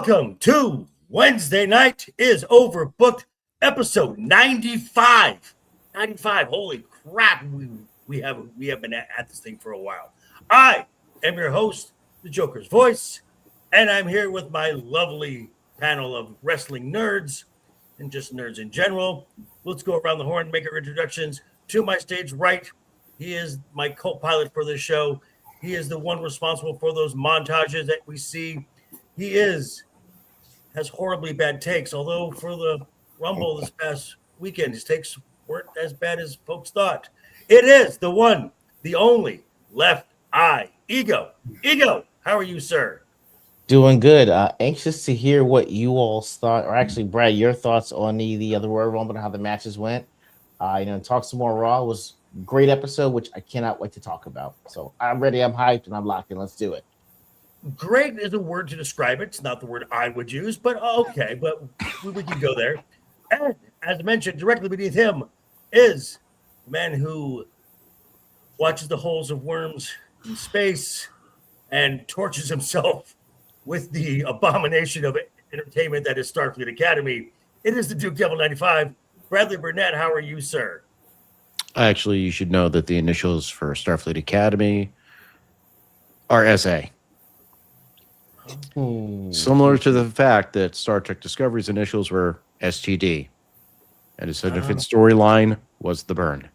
Welcome to Wednesday Night is Overbooked, episode 95. 95. Holy crap, we have been at this thing for a while. I am your host, the Joker's Voice, and I'm here with my lovely panel of wrestling nerds and just nerds in general. Let's go around the horn and make our introductions. To my stage right, he is my co-pilot for this show. He is the one responsible for those montages that we see. He has horribly bad takes, although for the Rumble this past weekend, his takes weren't as bad as folks thought. It is the one, the only, LeftEyeEgo. Ego, how are you, sir? Doing good. Anxious to hear what you all thought, or actually, Brad, your thoughts on the other Royal Rumble and how the matches went. Talk some more Raw. It was a great episode, which I cannot wait to talk about. So I'm ready, I'm hyped, and I'm locked in. Let's do it. Great is a word to describe it. It's not the word I would use, but okay, but we can go there. And as mentioned, directly beneath him is the man who watches the holes of worms in space and tortures himself with the abomination of entertainment that is Starfleet Academy. It is the Duke Devil 95. Bradley Burnett, how are you, sir? Actually, you should know that the initials for Starfleet Academy are SA. Similar to the fact that Star Trek Discovery's initials were STD. And a significant storyline was the burn.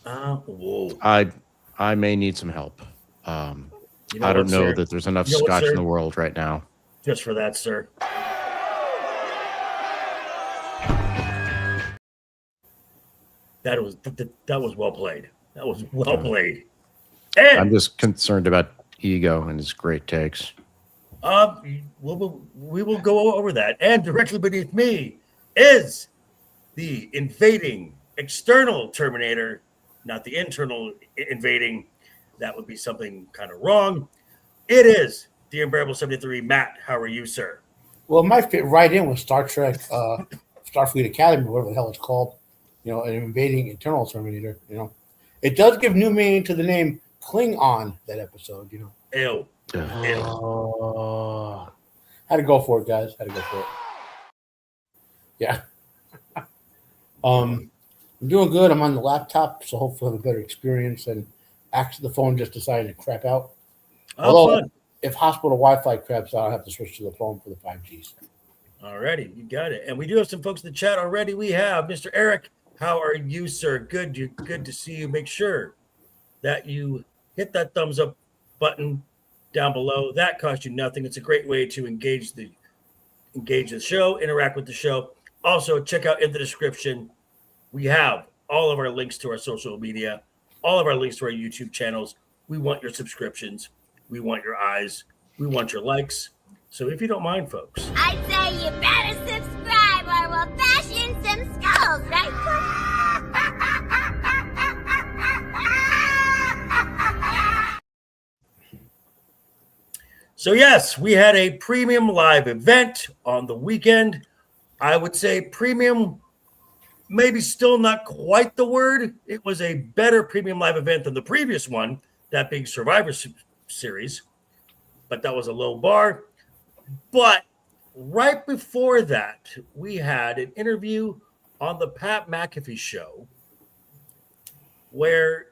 Whoa. I may need some help. I don't know that there's enough scotch in the world right now. Just for that, sir. That was well played. That was well played. And I'm just concerned about Ego and his great takes. we will go over that. And directly beneath me is the invading external Terminator, not the internal invading. That would be something kind of wrong. It is the Unbearable 73. Matt, how are you, sir? Well, it might fit right in with Star Trek, Starfleet Academy, whatever the hell it's called. An invading internal Terminator. It does give new meaning to the name Klingon. That episode. Ew. Oh, had to go for it, guys. Had to go for it. Yeah. I'm doing good. I'm on the laptop, so hopefully I'll have a better experience. And actually, the phone just decided to crap out. Although, if hospital Wi-Fi craps out, I'll have to switch to the phone for the 5Gs. Alrighty, you got it. And we do have some folks in the chat already. We have Mr. Eric. How are you, sir? Good to see you. Make sure that you hit that thumbs up button down below. That costs you nothing. It's a great way to engage the show, interact with the show. Also, check out in the description. We have all of our links to our social media, all of our links to our YouTube channels. We want your subscriptions. We want your eyes. We want your likes. So if you don't mind, folks, I'd say you better subscribe or we'll bash in some skulls, right? So yes, we had a premium live event on the weekend. I would say premium, maybe still not quite the word. It was a better premium live event than the previous one, that being Survivor Series. But that was a low bar. But right before that, we had an interview on the Pat McAfee show where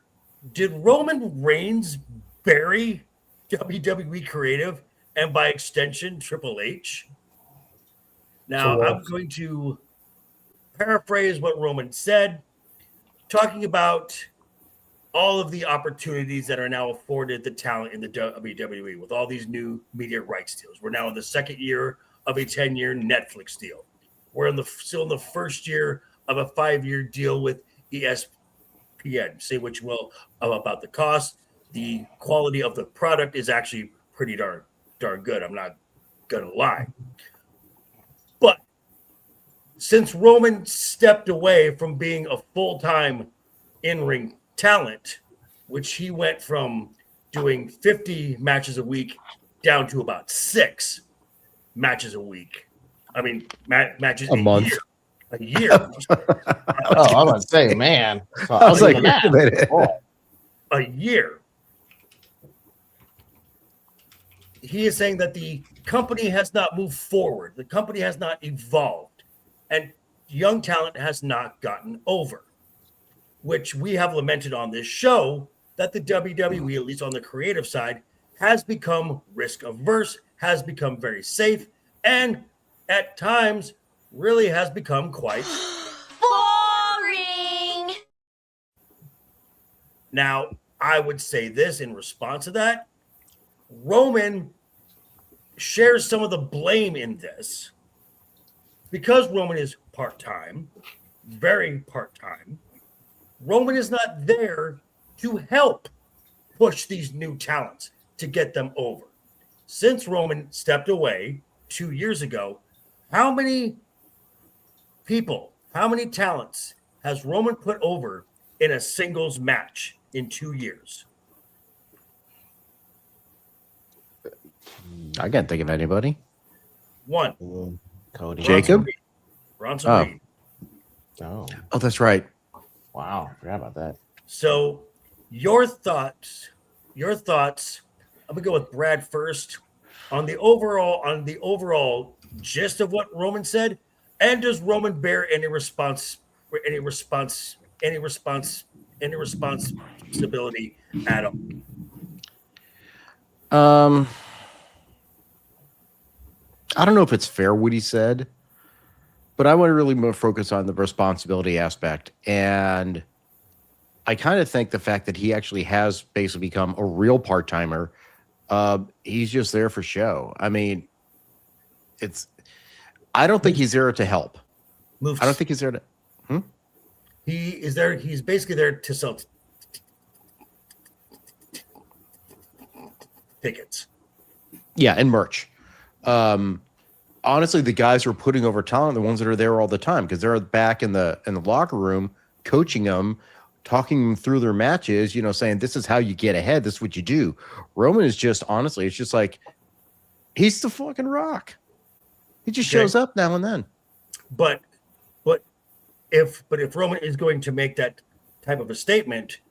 did Roman Reigns bury WWE Creative and by extension Triple H? Now, I'm going to paraphrase what Roman said, talking about all of the opportunities that are now afforded the talent in the WWE with all these new media rights deals. We're now in the second year of a 10-year Netflix deal. We're still in the first year of a 5-year deal with ESPN. Say what you will about the cost. The quality of the product is actually pretty darn good. I'm not going to lie. But since Roman stepped away from being a full-time in-ring talent, which he went from doing 50 matches a week down to about 6 matches a week. I mean, matches a month. A year. Oh, I was going to say, man. I was like, a year. he is saying that the company has not moved forward. The company has not evolved, and young talent has not gotten over, which we have lamented on this show that the WWE, at least on the creative side, has become risk averse, has become very safe, and at times really has become quite Boring! Now, I would say this in response to that. Roman shares some of the blame in this because Roman is part-time, very part-time. Roman is not there to help push these new talents to get them over. Since Roman stepped away 2 years ago, how many people, how many talents has Roman put over in a singles match in 2 years? I can't think of anybody. One. Cody. Jacob? Bronson Oh. Reed. Oh, Oh, that's right. wow. Forgot about that. So your thoughts. I'm gonna go with Brad first on the overall gist of what Roman said. And does Roman bear any responsibility at all? I don't know if it's fair what he said, but I want to really more focus on the responsibility aspect. And I kind of think the fact that he actually has basically become a real part-timer, he's just there for show. I mean, I don't think he's there to help. I don't think he's there to. He is there. He's basically there to sell tickets. Yeah, and merch. Honestly, the guys who are putting over talent, the ones that are there all the time, because they're back in the locker room, coaching them, talking them through their matches, saying this is how you get ahead, this is what you do. Roman is just, honestly, it's just like he's the fucking Rock. He just shows up now and then. But if Roman is going to make that type of a statement,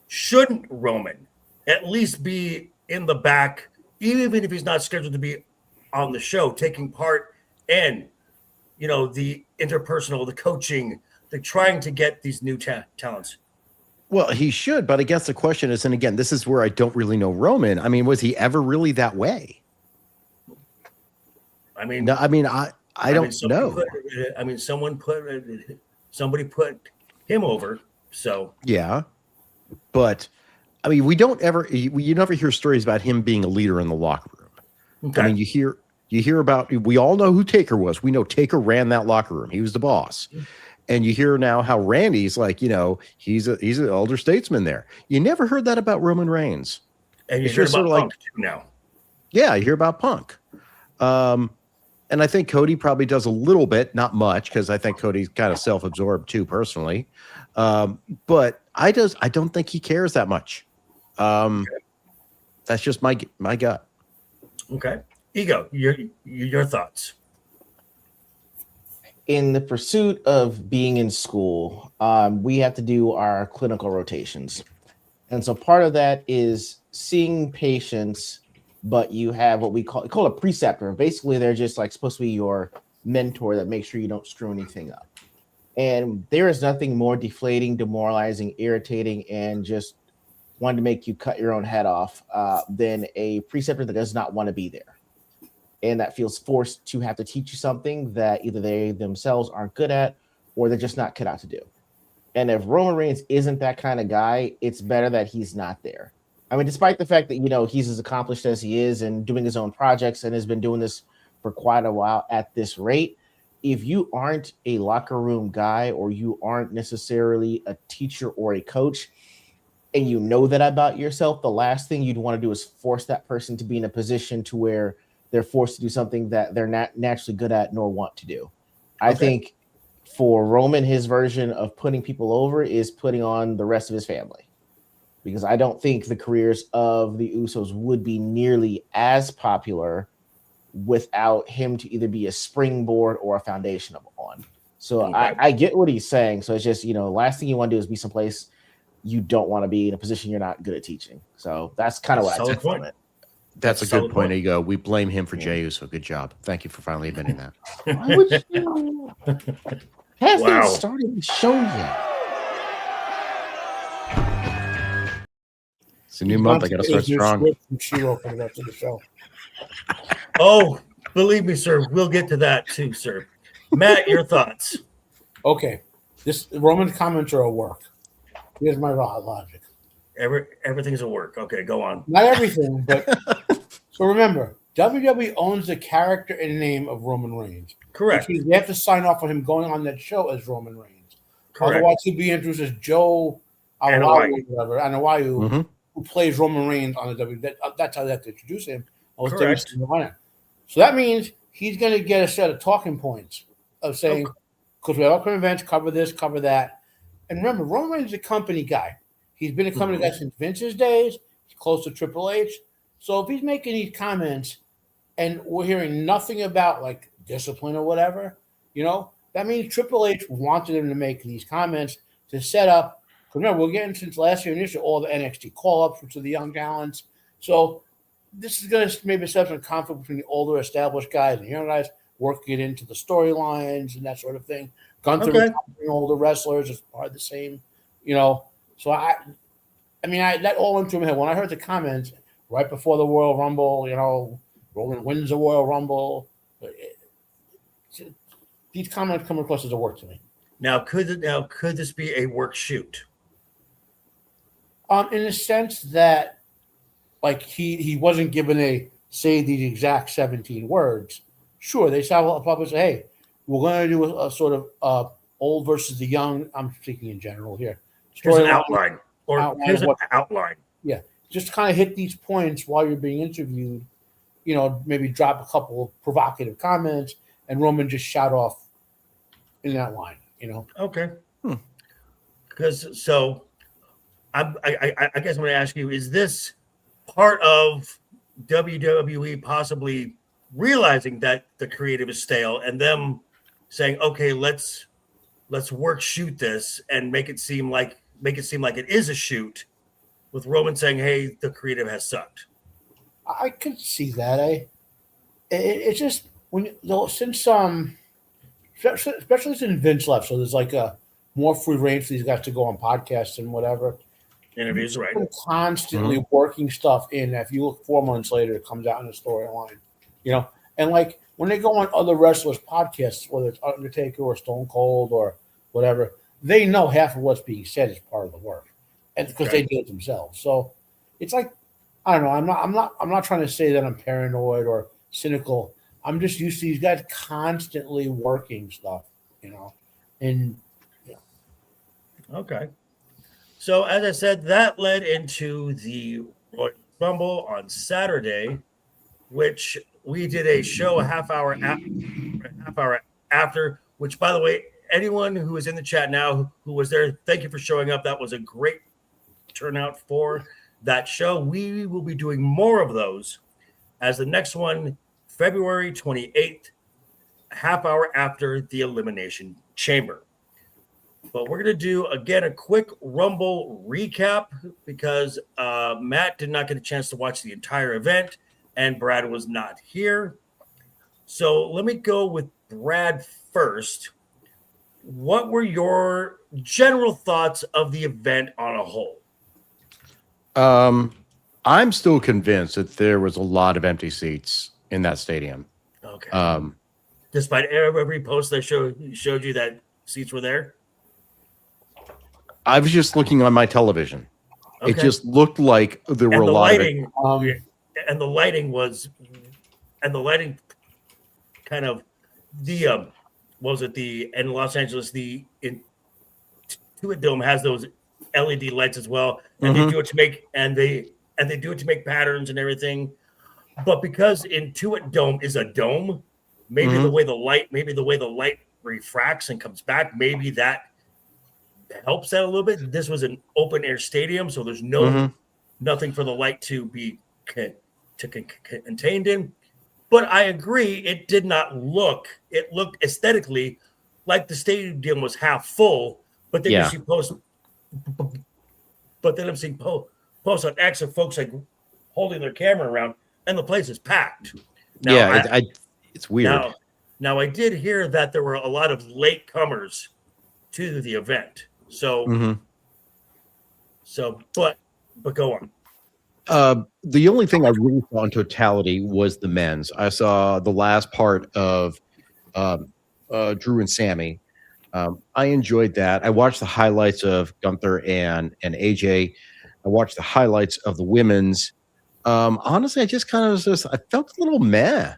shouldn't Roman at least be in the back, even if he's not scheduled to be on the show, taking part in, the interpersonal, the coaching, the trying to get these new talents? Well, he should, but I guess the question is, and again, this is where I don't really know Roman. I mean, was he ever really that way? I don't know. Somebody put him over. So yeah, but I mean, you never hear stories about him being a leader in the locker room. Okay. I mean, you hear about, we all know who Taker was. We know Taker ran that locker room. He was the boss. And you hear now how Randy's like, he's an elder statesman there. You never heard that about Roman Reigns. And you hear about Punk too now. Yeah, you hear about Punk. And I think Cody probably does a little bit, not much, because I think Cody's kind of self-absorbed too, personally. But I don't think he cares that much. That's just my gut. Okay. Ego, your thoughts. In the pursuit of being in school, we have to do our clinical rotations. And so part of that is seeing patients, but you have what we call a preceptor. Basically, they're just like supposed to be your mentor that makes sure you don't screw anything up. And there is nothing more deflating, demoralizing, irritating, and just wanting to make you cut your own head off than a preceptor that does not want to be there. And that feels forced to have to teach you something that either they themselves aren't good at or they're just not cut out to do. And if Roman Reigns isn't that kind of guy, it's better that he's not there. I mean, despite the fact that, he's as accomplished as he is and doing his own projects and has been doing this for quite a while at this rate, if you aren't a locker room guy or you aren't necessarily a teacher or a coach, and you know that about yourself, the last thing you'd want to do is force that person to be in a position to where they're forced to do something that they're not naturally good at nor want to do. Okay. I think for Roman, his version of putting people over is putting on the rest of his family, because I don't think the careers of the Usos would be nearly as popular without him to either be a springboard or a foundation on. So okay. I get what he's saying. So it's just, last thing you want to do is be someplace you don't want to be in a position you're not good at teaching. So that's kind of what I took from it. That's a good point, Ego. We blame him for Jey Uso. Good job. Thank you for finally admitting that. Why would you? Hasn't even started the show yet. It's a new month. I got to start strong. For the rest of the show. Oh, believe me, sir. We'll get to that too, sir. Matt, your thoughts? Okay, this Roman comments are a work. Here's my raw logic. Everything's a work. Okay, go on. Not everything, but so remember, WWE owns the character and name of Roman Reigns. Correct. Which means they have to sign off on him going on that show as Roman Reigns. Correct. Otherwise, he'd be introduced as Joe Anawayu, who plays Roman Reigns on the WWE. That's how they have to introduce him. Correct. So that means he's going to get a set of talking points of saying, because we have upcoming events, cover this, cover that. And remember, Roman Reigns is a company guy. He's been a company guy since Vince's days. He's close to Triple H. So if he's making these comments and we're hearing nothing about like discipline or whatever, that means Triple H wanted him to make these comments to set up. Because remember, we're getting since last year initially all the NXT call-ups to the young talents. So this is going to maybe set some conflict between the older established guys and young guys, working it into the storylines and that sort of thing. Gunther older wrestlers is part of the same, So I mean, that all went through my head when I heard the comments right before the Royal Rumble. Roman wins the Royal Rumble. These comments come across as a work to me. Now, could this be a work shoot? In the sense that, like he wasn't given say the exact 17 words. Sure, they probably say, hey, we're going to do a sort of old versus the young. I'm speaking in general here. Here's an outline. Here's an outline. Yeah, just kind of hit these points while you're being interviewed. Maybe drop a couple of provocative comments, and Roman just shout off in that line. Okay. Because I guess I'm going to ask you: is this part of WWE possibly realizing that the creative is stale and them saying, "Okay, let's work shoot this and make it seem like it is a shoot," with Roman saying, "Hey, the creative has sucked." I could see that. It's just since especially since Vince left, so there's like a more free reign for these guys to go on podcasts and whatever. Interviews, right? Constantly working stuff in. If you look 4 months later, it comes out in the storyline, And like when they go on other wrestlers' podcasts, whether it's Undertaker or Stone Cold or whatever, they know half of what's being said is part of the work, and because they do it themselves. So it's like, I don't know. I'm not trying to say that I'm paranoid or cynical. I'm just used to these guys constantly working stuff, and Okay. So as I said, that led into the Royal Rumble on Saturday, which we did a show a half hour after. Which, by the way, anyone who is in the chat now who was there, thank you for showing up. That was a great turnout for that show. We will be doing more of those as the next one, February 28th, a half hour after the Elimination Chamber. But we're going to do, again, a quick Rumble recap because Matt did not get a chance to watch the entire event and Brad was not here. So let me go with Brad first. What were your general thoughts of the event on a whole? I'm still convinced that there was a lot of empty seats in that stadium. Okay. Despite every post that showed you that seats were there? I was just looking on my television. Okay. It just looked like there were a lot lighting, of it. And the lighting kind of the in Los Angeles, the Intuit Dome has those LED lights as well. And they do it to make they do it to make patterns and everything. But because Intuit Dome is a dome, maybe the way the light refracts and comes back, maybe that helps that a little bit. This was an open air stadium, so there's nothing for the light to be contained in. But I agree, it did not look. It looked aesthetically like the stadium was half full. But then you see posts. But then I'm seeing posts on X of folks like holding their camera around. and the place is packed. It's weird. Now I did hear that there were a lot of late comers to the event. So, but go on. The only thing I really saw in totality was the men's. I saw the last part of Drew and Sammy. I enjoyed that. I watched the highlights of Gunther and AJ. I watched the highlights of the women's. Honestly, I just kind of I felt a little meh.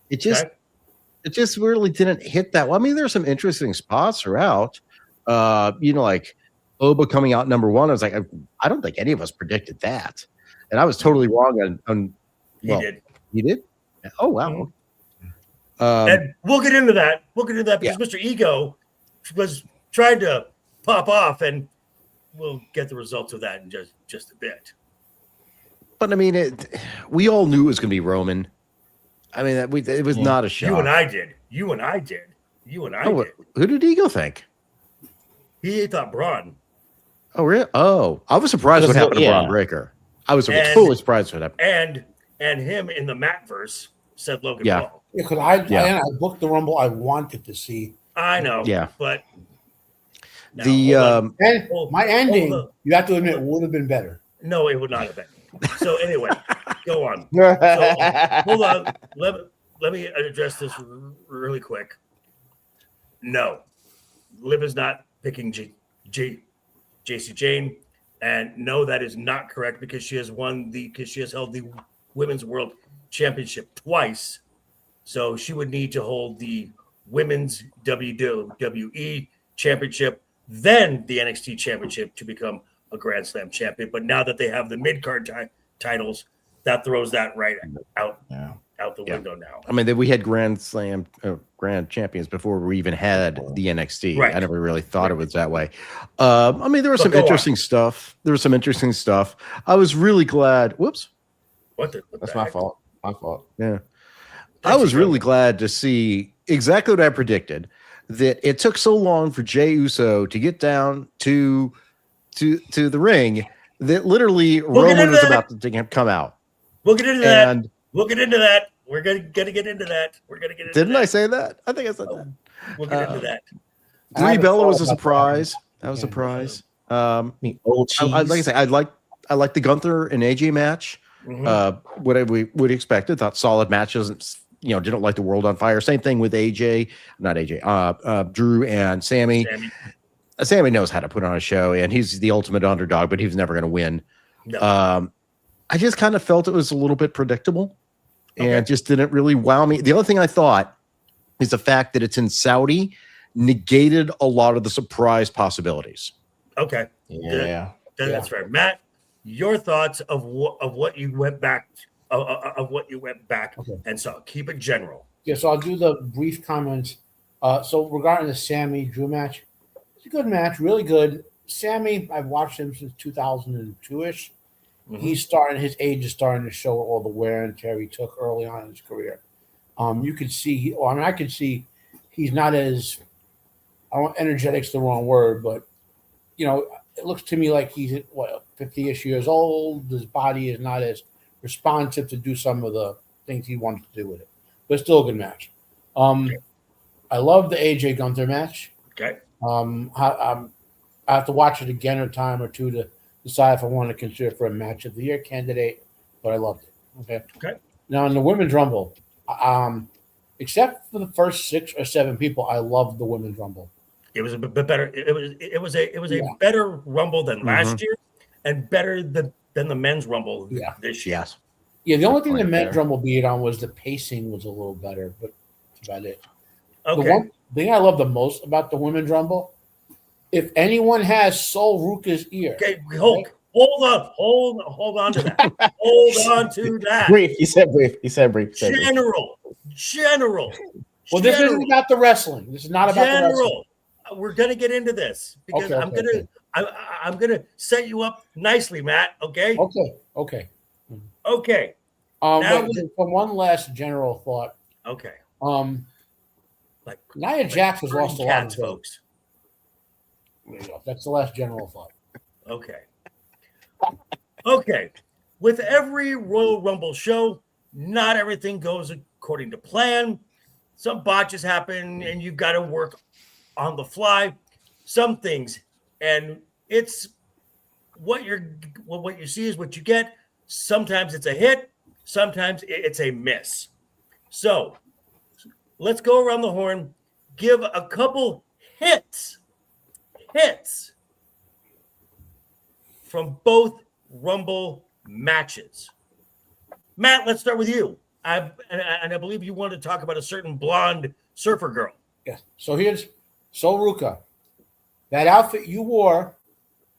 It just really didn't hit that well. I mean, there's some interesting spots throughout. Like Oba coming out number one. I was like, I don't think any of us predicted that, and I was totally wrong. He did. Oh wow. And we'll get into that. Because Mr. Ego was trying to pop off, and we'll get the results of that in just a bit. But I mean, we all knew it was going to be Roman. I mean, it was not a shock. You and I did. did. Who did Ego think? He thought Braun. Oh, really? Oh, I was surprised what happened to Braun Breaker. I was totally surprised what happened. And him in the Mattverse said Logan Paul. Yeah, because I booked the Rumble I wanted to see. I know. Yeah. But my ending, you have to admit, would have been better. No, it would not have been. So anyway, go on. So, hold on. Let me address this really quick. No, Liv is not picking JC Jane, and no, that is not correct because she has held the Women's World Championship twice. So she would need to hold the Women's WWE Championship, then the NXT Championship to become a Grand Slam champion. But now that they have the mid-card titles, that throws that right out the window now. I mean, we had Grand Slam Grand Champions before we even had the NXT. Right. I never really thought it was that way. I mean, there was some interesting stuff. I was really glad. Whoops. That's my fault. Yeah. I was really glad to see exactly what I predicted, that it took so long for Jey Uso to get down to the ring that literally Roman was about to come out. We'll get into that. We'll get into that. We're gonna get into that. Didn't I say that? I think I said that. We'll get into that. Brie Bella was a surprise. That was a surprise. Old cheese. Like I say, I like the Gunther and AJ match. What we would expect. I thought solid matches. Didn't like the world on fire. Same thing with Drew and Sammy. Sammy knows how to put on a show, and he's the ultimate underdog, but he's never going to win. No. I just kind of felt it was a little bit predictable and just didn't really wow me. The other thing I thought is the fact that it's in Saudi negated a lot of the surprise possibilities. Okay. Yeah. That's right. Matt, your thoughts of what you went back and saw. Keep it general. Yeah, so I'll do the brief comments. So regarding the Sammy Drew match, it's a good match, really good. Sammy, I've watched him since 2002-ish. His age is starting to show all the wear and tear he took early on in his career. You could see, I could see he's not as, energetic's the wrong word, but it looks to me like he's 50-ish years old. His body is not as responsive to do some of the things he wanted to do with it, but still a good match. I love the AJ Gunther match. Okay. I have to watch it again a time or two to decide if I want to consider for a match of the year candidate, but I loved it. Okay. Now in the Women's Rumble, except for the first 6 or 7 people, I loved the Women's Rumble. It was a bit better. It was a better Rumble than last year, and better than the Men's Rumble this year. Yes. Yeah, the only thing the Men's Rumble beat on was the pacing was a little better, but that's about it. Okay. The one thing I love the most about the Women's Rumble, if anyone has Sol Ruka's ear. Okay, hold on to that. Hold on to that. Brief. He said brief. General. Well, this isn't about the wrestling. This is not about the wrestling. We're gonna get into this because I'm gonna set you up nicely, Matt. Okay. Okay. For one last general thought. Okay. Nia Jax has lost a lot of folks. That's the last general thought. Okay. with every Royal Rumble show, not everything goes according to plan. Some botches happen, and you've got to work on the fly. Some things, and it's what you see is what you get. Sometimes it's a hit, sometimes it's a miss. So let's go around the horn, give a couple hits from both Rumble matches. Matt, let's start with you. I believe you wanted to talk about a certain blonde surfer girl. Yeah. So here's Ruka. That outfit you wore,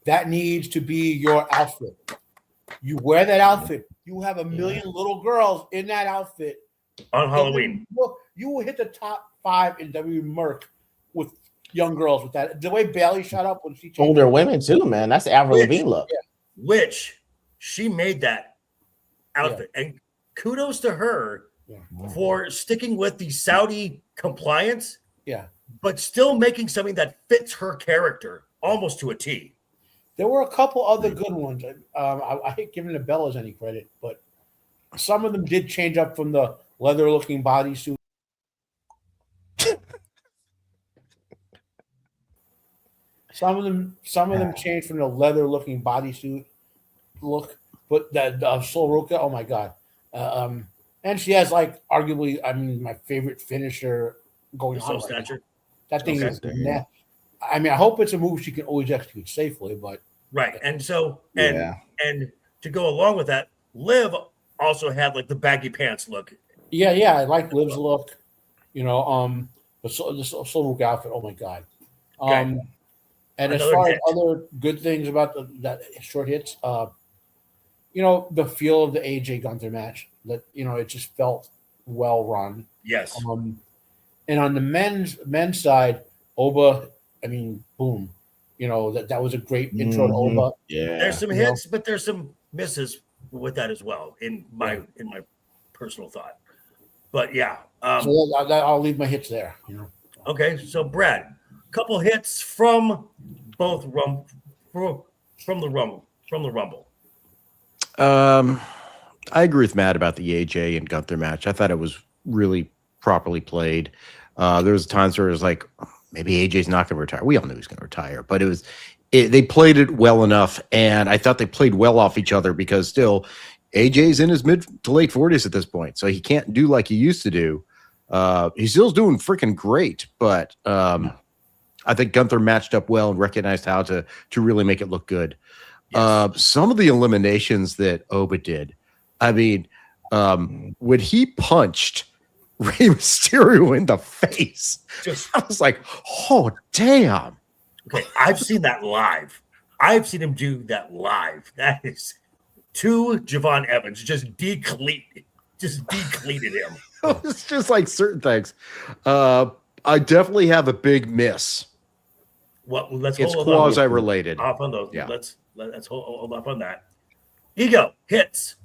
that needs to be your outfit. You wear that outfit. You have a million little girls in that outfit. On Halloween. You will hit the top 5 in WWE Merc with young girls with that. The way Bailey shot up when she changed. Older women too, man. That's the Avril Lavigne look. Yeah. Which she made that outfit. Yeah. And kudos to her for sticking with the Saudi compliance. Yeah. But still making something that fits her character almost to a T. There were a couple other good ones. I hate giving the Bellas any credit, but some of them did change up from the leather-looking bodysuit. Some of them changed from the leather-looking bodysuit look, but that Sol Ruka, oh my god! And she has arguably, my favorite finisher going on right now. That thing is nasty. I hope it's a move she can always execute safely, but right. And so and to go along with that, Liv also had the baggy pants look. Yeah, I like Liv's look. The Sol Ruka outfit. Oh my god. And as far as other good things about that short hits, the feel of the AJ Gunther match, that it just felt well run. Yes. And on the men's side, Oba, boom. That was a great intro to Oba. Yeah. There's some hits, but there's some misses with that as well, in my personal thought. But yeah. So I'll leave my hits there. Okay, so Brad, couple hits from both from the Rumble. I agree with Matt about the AJ and Gunther match. I thought it was really properly played. There was times where it was like, maybe AJ's not going to retire. We all knew he was going to retire, but they played it well enough, and I thought they played well off each other because still AJ's in his mid to late 40s at this point, so he can't do like he used to do. He still's doing freaking great, but I think Gunther matched up well and recognized how to really make it look good. Yes. Some of the eliminations that Oba did, when he punched Rey Mysterio in the face, I was like, oh, damn. Okay, I've seen that live. I've seen him do that live. That is to Javon Evans, just decleated him. It's just like certain things. I definitely have a big miss. Well, let's it's hold quasi-related. Off on those. Yeah. Let's hold off on that. Ego hits.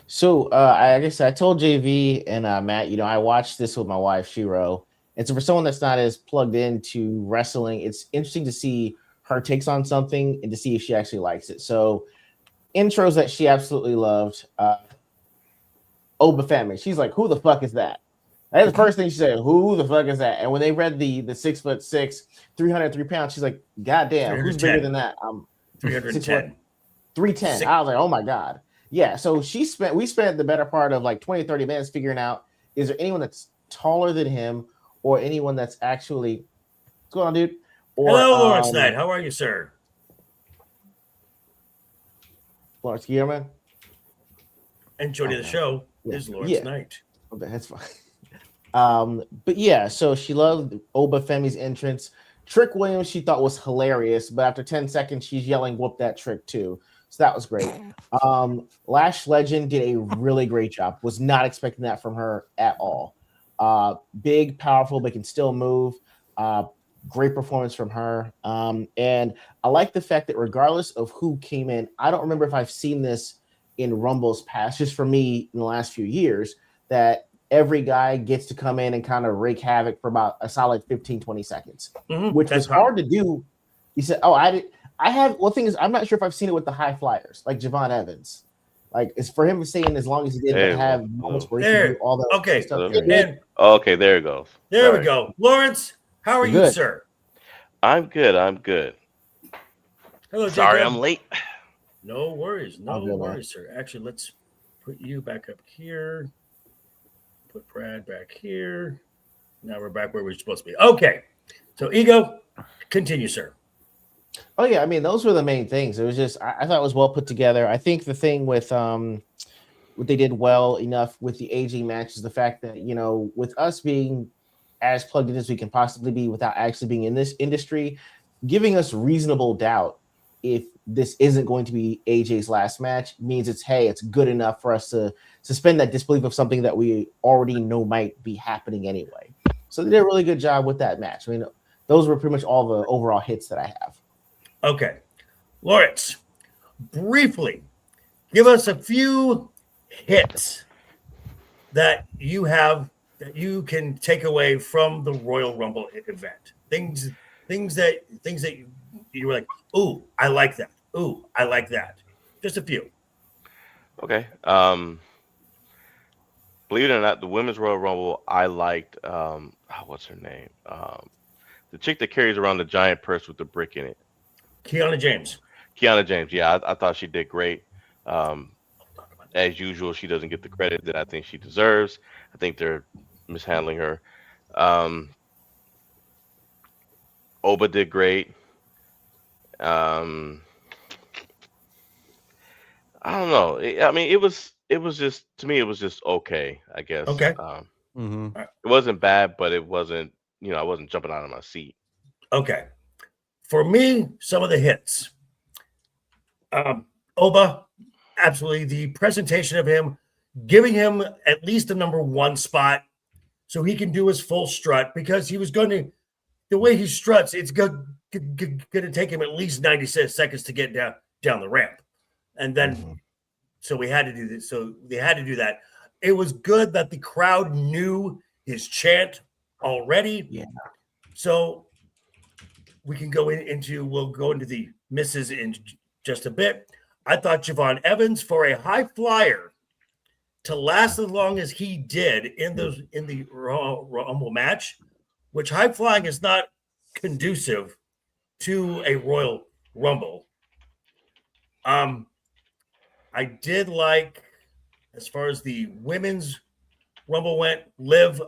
So I guess I told JV and Matt, I watched this with my wife Shiro, and so for someone that's not as plugged into wrestling, it's interesting to see her takes on something and to see if she actually likes it. So intros that she absolutely loved. Oba family. She's like, who the fuck is that? That's the first thing she said. Who the fuck is that? And when they read the 6'6", 303 pounds, she's like, God damn, who's bigger than that? I'm 310. 310. I was like, oh my God. Yeah. So we spent the better part of 20, 30 minutes figuring out, is there anyone that's taller than him or anyone that's actually, what's going on, dude? Or, hello, Laurence Knight. How are you, sir? Laurence Guillermo. And joining the show is Laurence Knight. Okay, that's fine. But yeah, so she loved Oba Femi's entrance. Trick Williams, she thought was hilarious, but after 10 seconds, she's yelling, whoop that trick too. So that was great. Lash Legend did a really great job. Was not expecting that from her at all. Big, powerful, but can still move. Great performance from her. And I like the fact that regardless of who came in, I don't remember if I've seen this in Rumble's past, just for me in the last few years, that every guy gets to come in and kind of wreak havoc for about a solid 15, 20 seconds, which was hard to do. He said, one thing is, I'm not sure if I've seen it with the high flyers, like Javon Evans. Like it's for him saying as long as he didn't have moments where he can do all that stuff. And okay, there it goes. There we go. Lawrence, how are you, sir? I'm good. Hello, Sorry, Jacob. I'm late. No worries. No worries, sir. Actually, let's put you back up here. Put Brad back here. Now we're back where we're supposed to be. Okay. So, Ego, continue, sir. Oh, yeah. I mean, those were the main things. It was just, I thought it was well put together. I think the thing with what they did well enough with the AJ match is the fact that, you know, with us being as plugged in as we can possibly be without actually being in this industry, giving us reasonable doubt if this isn't going to be AJ's last match means it's good enough for us to suspend that disbelief of something that we already know might be happening anyway. So they did a really good job with that match. I mean, those were pretty much all the overall hits that I have. Okay. Lawrence, briefly, give us a few hits that you have that you can take away from the Royal Rumble event. Things that you were like, ooh, I like that. Ooh, I like that. Just a few. Okay. Believe it or not, the Women's Royal Rumble, I liked what's her name? The chick that carries around the giant purse with the brick in it. Kiana James. Yeah, I thought she did great. As usual, she doesn't get the credit that I think she deserves. I think they're mishandling her. Oba did great. I don't know. I mean, it was just, to me, it was just okay, I guess. Okay. It wasn't bad, but it wasn't, I wasn't jumping out of my seat. Okay. For me, some of the hits. Oba, absolutely. The presentation of him, giving him at least a number one spot so he can do his full strut, because he was going to, the way he struts, it's going to take him at least 96 seconds to get down the ramp. And then, so we had to do this. So they had to do that. It was good that the crowd knew his chant already. Yeah. So we'll go into the misses in just a bit. I thought Javon Evans, for a high flyer to last as long as he did in the Rumble match, which high flying is not conducive to a Royal Rumble. I did like, as far as the women's Rumble went, Liv.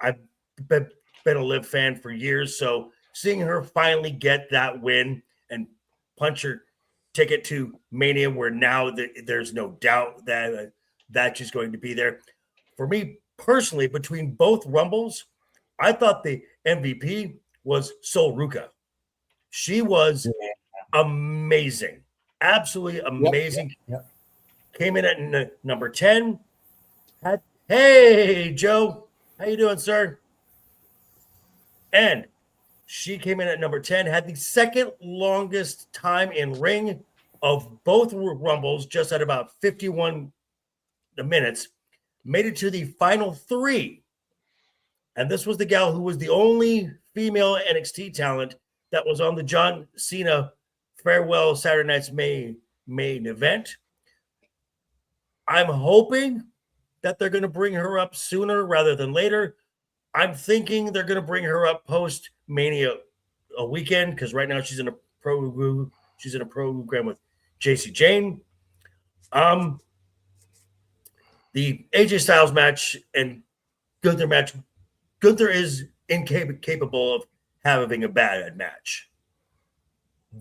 I've been a Liv fan for years, so seeing her finally get that win and punch her ticket to Mania, where now there's no doubt that she's going to be there. For me personally, between both Rumbles, I thought the MVP was Sol Ruka. She was amazing. Absolutely amazing. Yep. Came in at number 10. Hey, Joe. How you doing, sir? And she came in at number 10, had the second longest time in ring of both Rumbles, just at about 51 minutes, made it to the final 3. And this was the gal who was the only female NXT talent that was on the John Cena Farewell Saturday Night's main event. I'm hoping that they're going to bring her up sooner rather than later. I'm thinking they're going to bring her up post Mania a weekend, because right now she's in a program with JC Jane. The AJ Styles match and Gunther match. Gunther is incapable of having a bad match.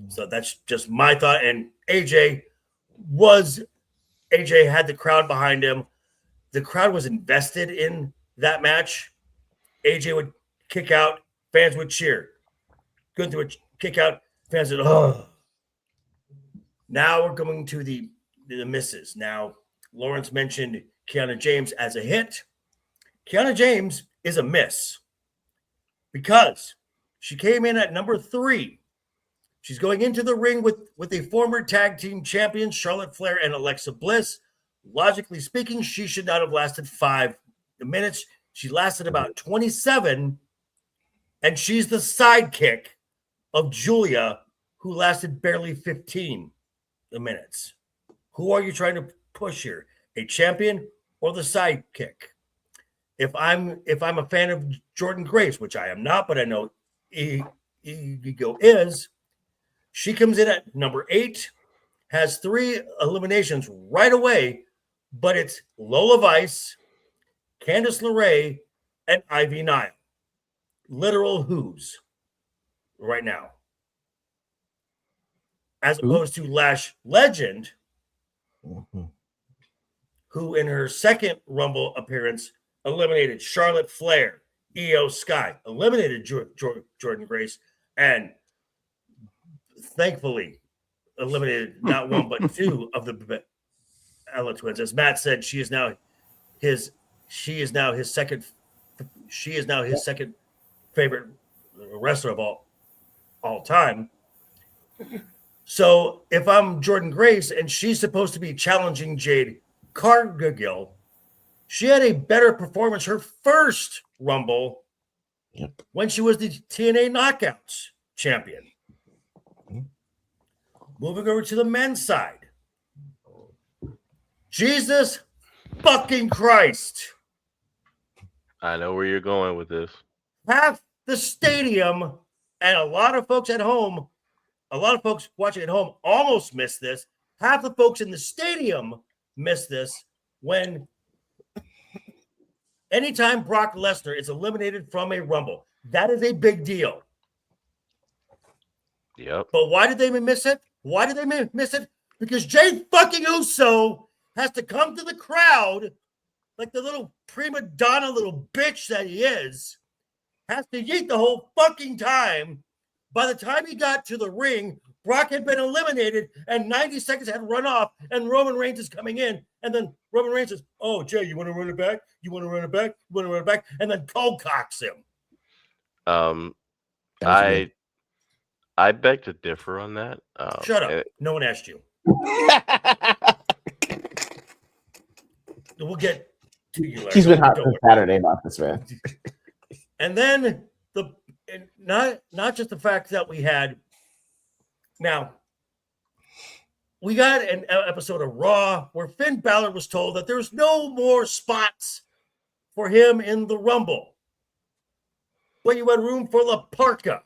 So that's just my thought. And AJ had the crowd behind him. The crowd was invested in that match. AJ would kick out, fans would cheer. Gunther would kick out, fans would, oh. Now we're going to the misses. Now, Laurence mentioned Kiana James as a hit. Kiana James is a miss because she came in at number 3. She's going into the ring with a former tag team champion, Charlotte Flair and Alexa Bliss. Logically speaking, she should not have lasted 5 minutes. She lasted about 27, and she's the sidekick of Julia, who lasted barely 15 minutes. Who are you trying to pusher, a champion, or the sidekick. If I'm a fan of Jordan Grace, which I am not, but I know Ego is, she comes in at number 8, has 3 eliminations right away, but it's Lola Vice, Candice LeRae, and Ivy Nile. Literal who's right now. As opposed to Lash Legend, who in her second Rumble appearance eliminated Charlotte Flair, Io Sky, eliminated Jordan Grace, and thankfully eliminated not one but 2 of the Ella twins. As Matt said, she is now his second favorite wrestler of all time. So if I'm Jordan Grace and she's supposed to be challenging Jade Cargill, she had a better performance her first Rumble when she was the TNA Knockouts champion. Moving over to the men's side. Jesus fucking Christ. I know where you're going with this. Half the stadium and a lot of folks at home, a lot of folks watching at home almost missed this. Half the folks in the stadium missed this when anytime Brock Lesnar is eliminated from a Rumble, that is a big deal. Yep. But why did they miss it? Why did they miss it? Because Jay fucking Uso has to come to the crowd like the little prima donna little bitch that he is, has to yeet the whole fucking time. By the time he got to the ring, Brock had been eliminated and 90 seconds had run off and Roman Reigns is coming in. And then Roman Reigns says, oh, Jay, you want to run it back? You want to run it back? You want to run it back? And then cold cocks him. I beg to differ on that. Shut up. No one asked you. We'll get to you later. She's been hot since Saturday, not this man. And then not just the fact that we had now we got an episode of Raw where Finn Balor was told that there's no more spots for him in the Rumble. But you had room for La Parka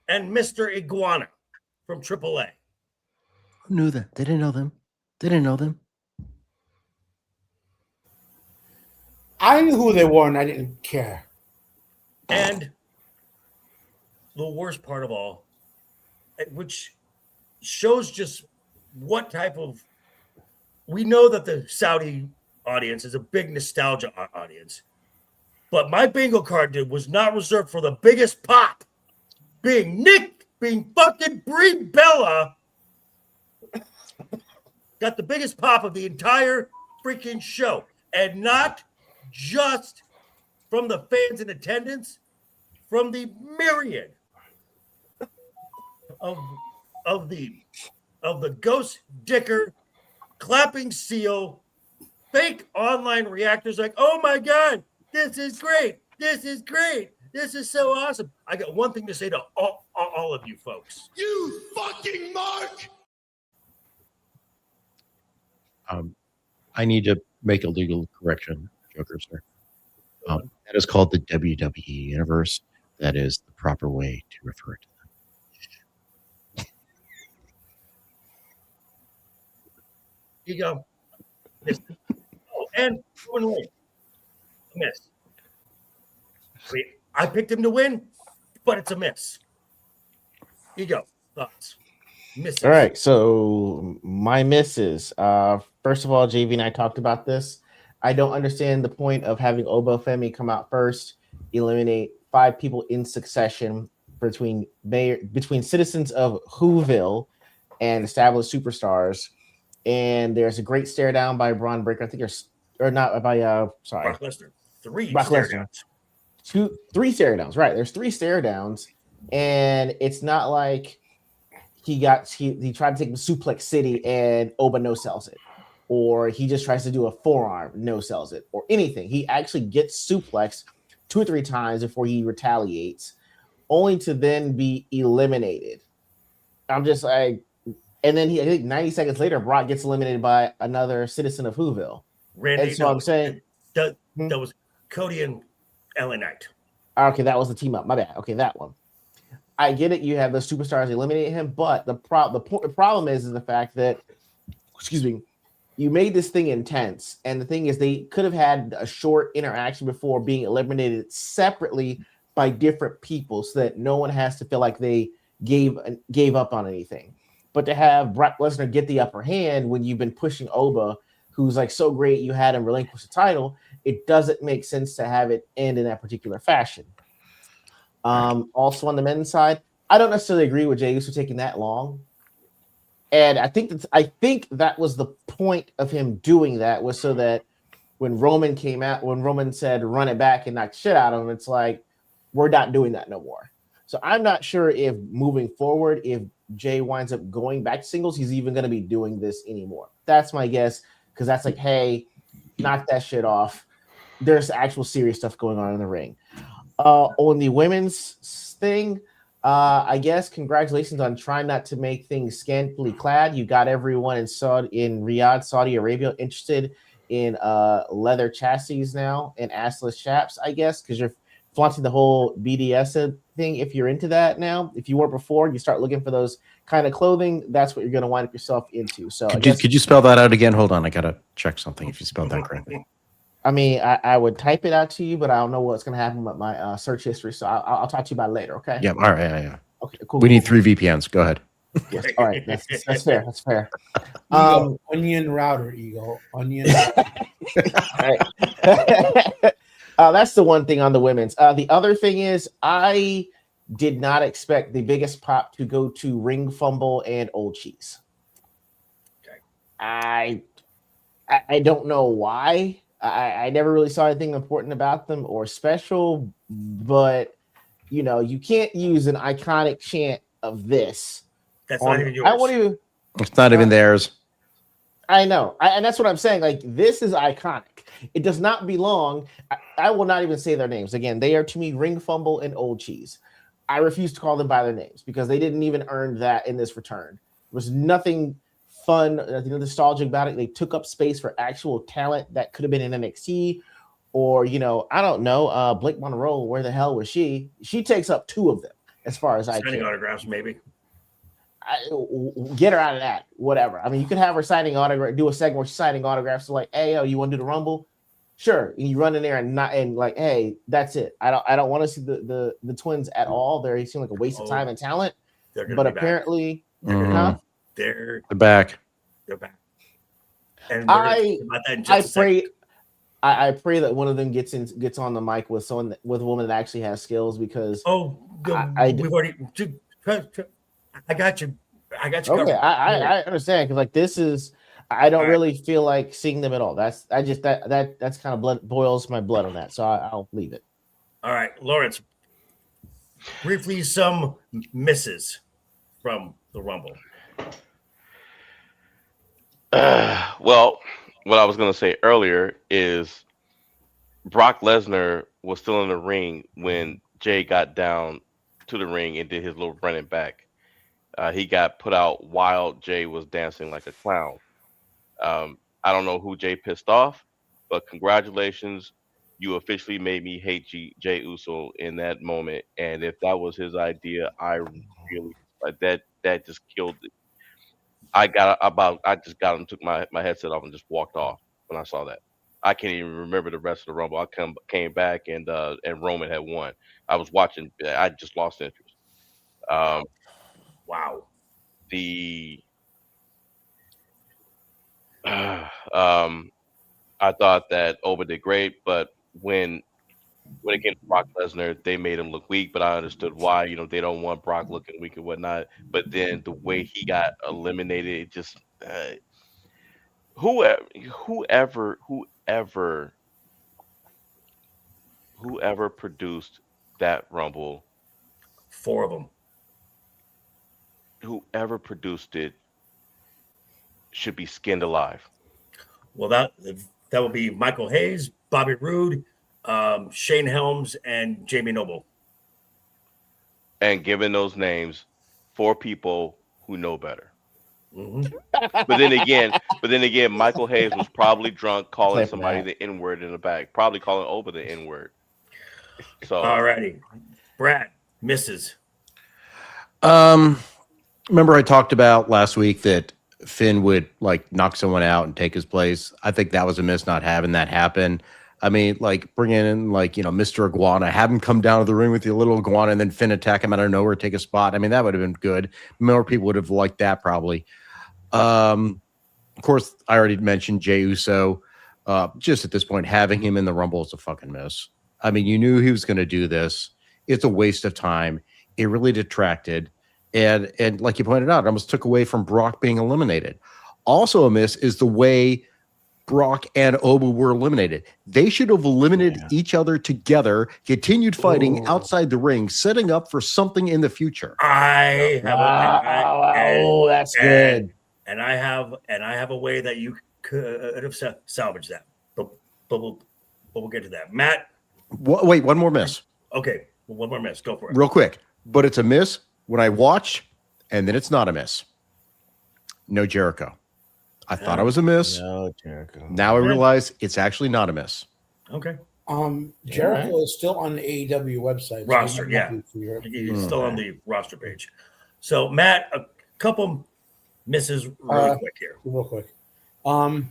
and Mr. Iguana from AAA. Who knew that? They didn't know them. They didn't know them. I knew who they were and I didn't care. And the worst part of all, which shows just what type of, we know that the Saudi audience is a big nostalgia audience, but my bingo card was not reserved for the biggest pop, being fucking Brie Bella got the biggest pop of the entire freaking show, and not just from the fans in attendance, from the myriad of the ghost dicker, clapping seal, fake online reactors like, oh my God, this is great. This is great. This is so awesome. I got one thing to say to all of you folks. You fucking mark! I need to make a legal correction, Joker, sir. That is called the WWE Universe. That is the proper way to refer to them. Here you go. Miss. Oh, and Roman Reigns. Miss. Wait, I picked him to win, but it's a miss. Here you go. Thoughts? Misses. All right, so my misses. First of all, JV and I talked about this. I don't understand the point of having Obo Femi come out first, eliminate 5 people in succession between citizens of Whoville and established superstars. And there's a great stare down by Braun Breaker. I think there's, or not by sorry, Brock Lesnar. 3 Brock stare Lesnar. downs. 3 stare downs. Right, there's 3 stare downs, and it's not like he tried to take him to Suplex City and Oba no sells it. Or he just tries to do a forearm, no sells it, or anything. He actually gets suplexed 2 or 3 times before he retaliates, only to then be eliminated. I'm just like, And then I think 90 seconds later, Brock gets eliminated by another citizen of Whoville. Randy, And so I'm saying that was Cody and LA Knight. Okay, that was the team up. My bad. Okay, that one. I get it. You have the superstars eliminate him, but the problem is the fact that, excuse me, you made this thing intense, and the thing is, they could have had a short interaction before being eliminated separately by different people, so that no one has to feel like they gave up on anything. But to have Brock Lesnar get the upper hand when you've been pushing Oba, who's like so great, you had him relinquish the title, it doesn't make sense to have it end in that particular fashion. Also on the men's side, I don't necessarily agree with Jey Uso taking that long. And I think that was the point of him doing that, was so that when Roman came out, when Roman said run it back and knock shit out of him, it's like, we're not doing that no more. So I'm not sure if moving forward, if Jey winds up going back to singles, he's even going to be doing this anymore. That's my guess, because that's like, hey, knock that shit off. There's actual serious stuff going on in the ring. On the women's thing, I guess congratulations on trying not to make things scantily clad. You got everyone in Riyadh, Saudi Arabia, interested in leather chassis now and assless chaps, I guess, because you're flaunting the whole BDS thing. If you're into that now, if you weren't before, you start looking for those kind of clothing, that's what you're going to wind up yourself into. So could you spell that out again? Hold on, I gotta check something. If you spelled that correctly, I mean, I would type it out to you, but I don't know what's going to happen with my search history. So I'll talk to you about it later. Okay. Yeah. All right. Yeah. Okay. Cool. We need 3 VPNs. Go ahead. Yes. All right. That's fair. That's fair. Onion router, Eagle. Onion. Right. That's the one thing on the women's. The other thing is, I did not expect the biggest pop to go to Ring Fumble and Old Cheese. Okay. I don't know why. I never really saw anything important about them or special, but you can't use an iconic chant of this. That's not even yours. I won't even. It's not even theirs. I know, and that's what I'm saying. Like, this is iconic. It does not belong. I will not even say their names. Again, they are to me Ring Fumble and Old Cheese. I refuse to call them by their names because they didn't even earn that in this return. There was nothing fun, nostalgic about it. They took up space for actual talent that could have been in NXT, or I don't know, Blake Monroe. Where the hell was she? She takes up 2 of them, as far as I signing can. Autographs, maybe. Get her out of that. Whatever. I mean, you could have her signing autograph, do a segment where she's signing autographs. So like, hey, you want to do the Rumble? Sure. And you run in there and like, hey, that's it. I don't want to see the twins at all. They seem like a waste of time and talent. But apparently, they're back. They're back. And I pray that one of them gets on the mic with a woman that actually has skills, because we've already. I got you. Okay, I understand, because like, this is, I don't really feel like seeing them at all. That's kind of boils my blood on that. So I'll leave it. All right, Laurence. Briefly, some misses from the Rumble. Well, what I was going to say earlier is Brock Lesnar was still in the ring when Jey got down to the ring and did his little running back. He got put out while Jey was dancing like a clown. I don't know who Jey pissed off, but congratulations. You officially made me hate Jey Uso in that moment. And if that was his idea, I really that just killed it. I just got him, took my headset off and just walked off when I saw that. I can't even remember the rest of the Rumble. I came back and Roman had won. I was watching. I just lost interest. Wow. I thought that Oba did great, but when it came to Brock Lesnar, they made him look weak. But I understood why. They don't want Brock looking weak and whatnot. But then the way he got eliminated, it just whoever produced that Rumble, 4 of them. Whoever produced it should be skinned alive. Well, that would be Michael Hayes, Bobby Roode, Shane Helms, and Jamie Noble. And given those names, 4 people who know better. Mhm. But then again, Michael Hayes was probably drunk, calling Clip somebody that. the N word in the back, probably calling Oba the N word. So Alrighty, Brad misses. Remember I talked about last week that Finn would like knock someone out and take his place. I think that was a miss not having that happen. I mean, like bring in like, Mr. Iguana, have him come down to the ring with the little iguana and then Finn attack him out of nowhere, take a spot. I mean, that would have been good. More people would have liked that probably. Of course, I already mentioned Jey Uso. Just at this point, having him in the Rumble is a fucking miss. I mean, you knew he was going to do this. It's a waste of time. It really detracted. And like you pointed out, it almost took away from Brock being eliminated. Also a miss is the way Brock and Oba were eliminated. They should have eliminated each other together, continued fighting outside the ring, setting up for something in the future. I have That's good. And I have a way that you could have salvaged that. But we'll get to that. Matt. Wait, one more miss. Okay, one more miss. Go for it. Real quick. But it's a miss when I watch, and then it's not a miss. No Jericho. I thought it was a miss. No Jericho. Now I realize it's actually not a miss. Okay. Jericho is still on the AEW website. Roster, so yeah. He's still on the roster page. So, Matt, a couple misses really quick here. Real quick. On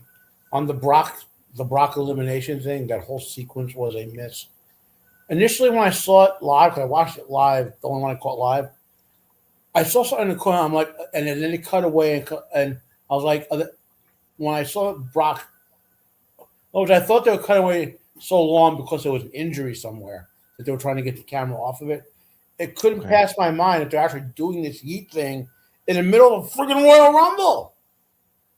the Brock elimination thing, that whole sequence was a miss. Initially, when I saw it live, because I watched it live, the only one I caught live, I saw something in the corner. I'm like, and then it cut away, and I was like, when I saw Brock, I thought they were cutting away so long because there was an injury somewhere that they were trying to get the camera off of it. It couldn't pass my mind that they're actually doing this yeet thing in the middle of a friggin' Royal Rumble.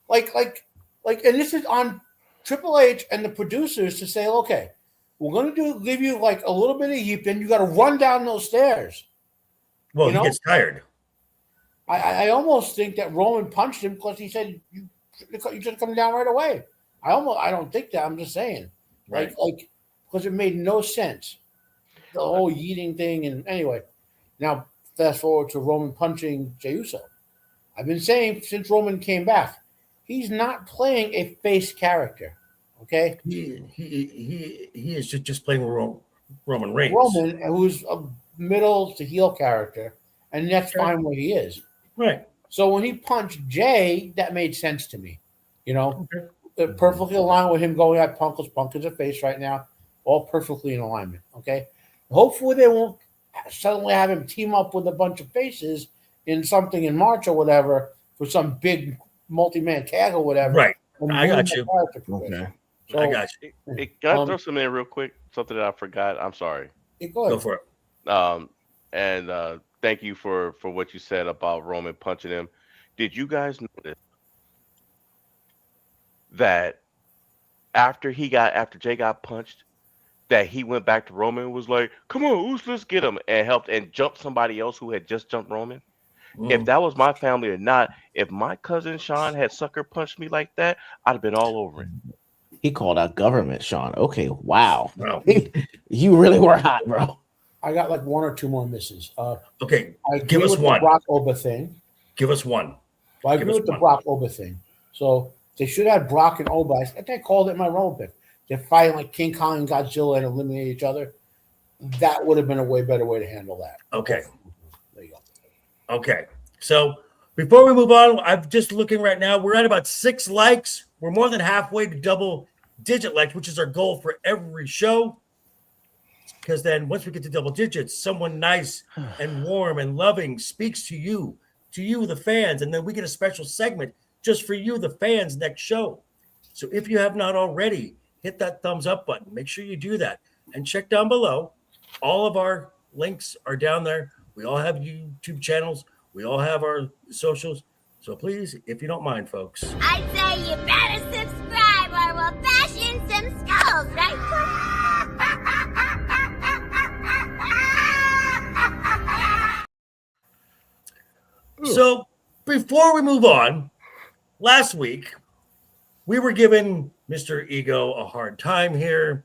Like, and this is on Triple H and the producers to say, okay, we're going to give you like a little bit of yeet, then you got to run down those stairs. Well, he gets tired. I almost think that Roman punched him because he said you should come down right away. I don't think that. I'm just saying, right? Like because it made no sense, the whole yeeting thing. And anyway, now fast forward to Roman punching Jey Uso. I've been saying since Roman came back, he's not playing a face character. Okay, he is just playing Roman Reigns. Roman, who's a middle to heel character, and that's fine where he is. Right. So when he punched Jay, that made sense to me. They're perfectly aligned with him going at Punk, because Punk is a face right now. All perfectly in alignment. Okay. Hopefully they won't suddenly have him team up with a bunch of faces in something in March or whatever for some big multi-man tag or whatever. Right. I got you. Okay. So, I got you. Can I throw something in real quick? Something that I forgot. I'm sorry. Go for it. And thank you for what you said about Roman punching him. Did you guys notice that after Jay got punched, that he went back to Roman and was like, "Come on, let's get him," and helped and jumped somebody else who had just jumped Roman? If that was my family or not, if my cousin Sean had sucker punched me like that, I'd have been all over it. He called out government, Sean. Okay, wow. You really were hot, bro. I got like one or two more misses. Okay, give us one. The Brock Oba thing. Give us one. Well, I agree with the Brock Oba thing. So they should have Brock and Oba. I think I called it my Rumble pick. They're fighting like King Kong and Godzilla and eliminate each other. That would have been a way better way to handle that. Okay. There you go. Okay. So before we move on, I'm just looking right now. We're at about 6 likes. We're more than halfway to double-digit likes, which is our goal for every show. Because then once we get to double digits, someone nice and warm and loving speaks to you, the fans, and then we get a special segment just for you, the fans, next show. So if you have not already, hit that thumbs up button. Make sure you do that. And check down below. All of our links are down there. We all have YouTube channels. We all have our socials. So please, if you don't mind, folks. I'd say you better subscribe or we'll bash in some skulls, right? So before we move on, last week we were giving Mr. Ego a hard time here.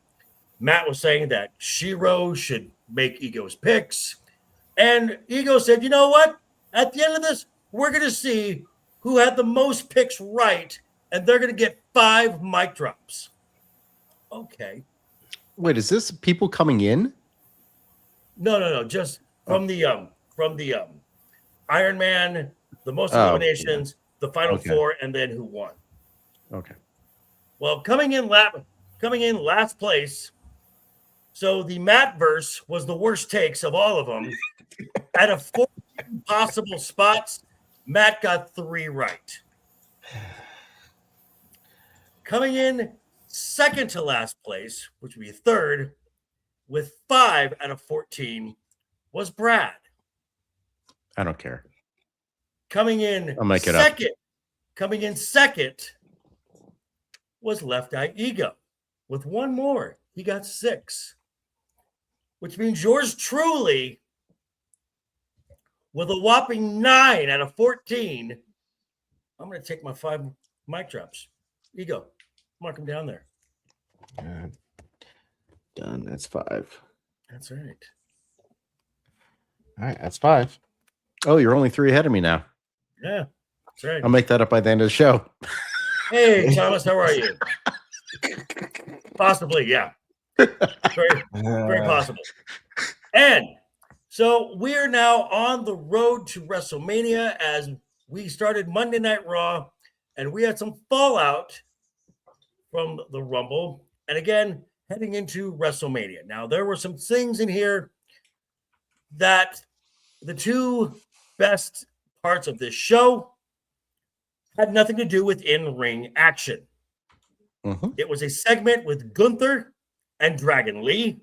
Matt was saying that Shiro should make Ego's picks. And Ego said, you know what? At the end of this, we're going to see who had the most picks right, and they're going to get 5 mic drops. Okay. Wait, is this people coming in? No. Just from the Iron Man, the most eliminations, the final 4, and then who won. Okay. Well, coming in last place. So the Mattverse was the worst takes of all of them. Out of 4 possible spots, Matt got 3 right. Coming in second to last place, which would be third, with 5 out of 14, was Brad. I don't care. Coming in I'll make second, it up. Coming in second was LeftEyeEgo with 1 more. He got 6, which means yours truly, with a whopping 9 out of 14, I'm going to take my 5 mic drops. Ego, mark them down there. Done. That's 5. That's right. All right, that's 5. Oh, you're only 3 ahead of me now. Yeah, that's right. I'll make that up by the end of the show. Hey, Thomas, how are you? Possibly, yeah. Very possible. And so we are now on the road to WrestleMania as we started Monday Night Raw, and we had some fallout from the Rumble. And again, heading into WrestleMania. Now, there were some things in here that the 2 best parts of this show had nothing to do with in-ring action. Mm-hmm. It was a segment with Gunther and Dragon Lee.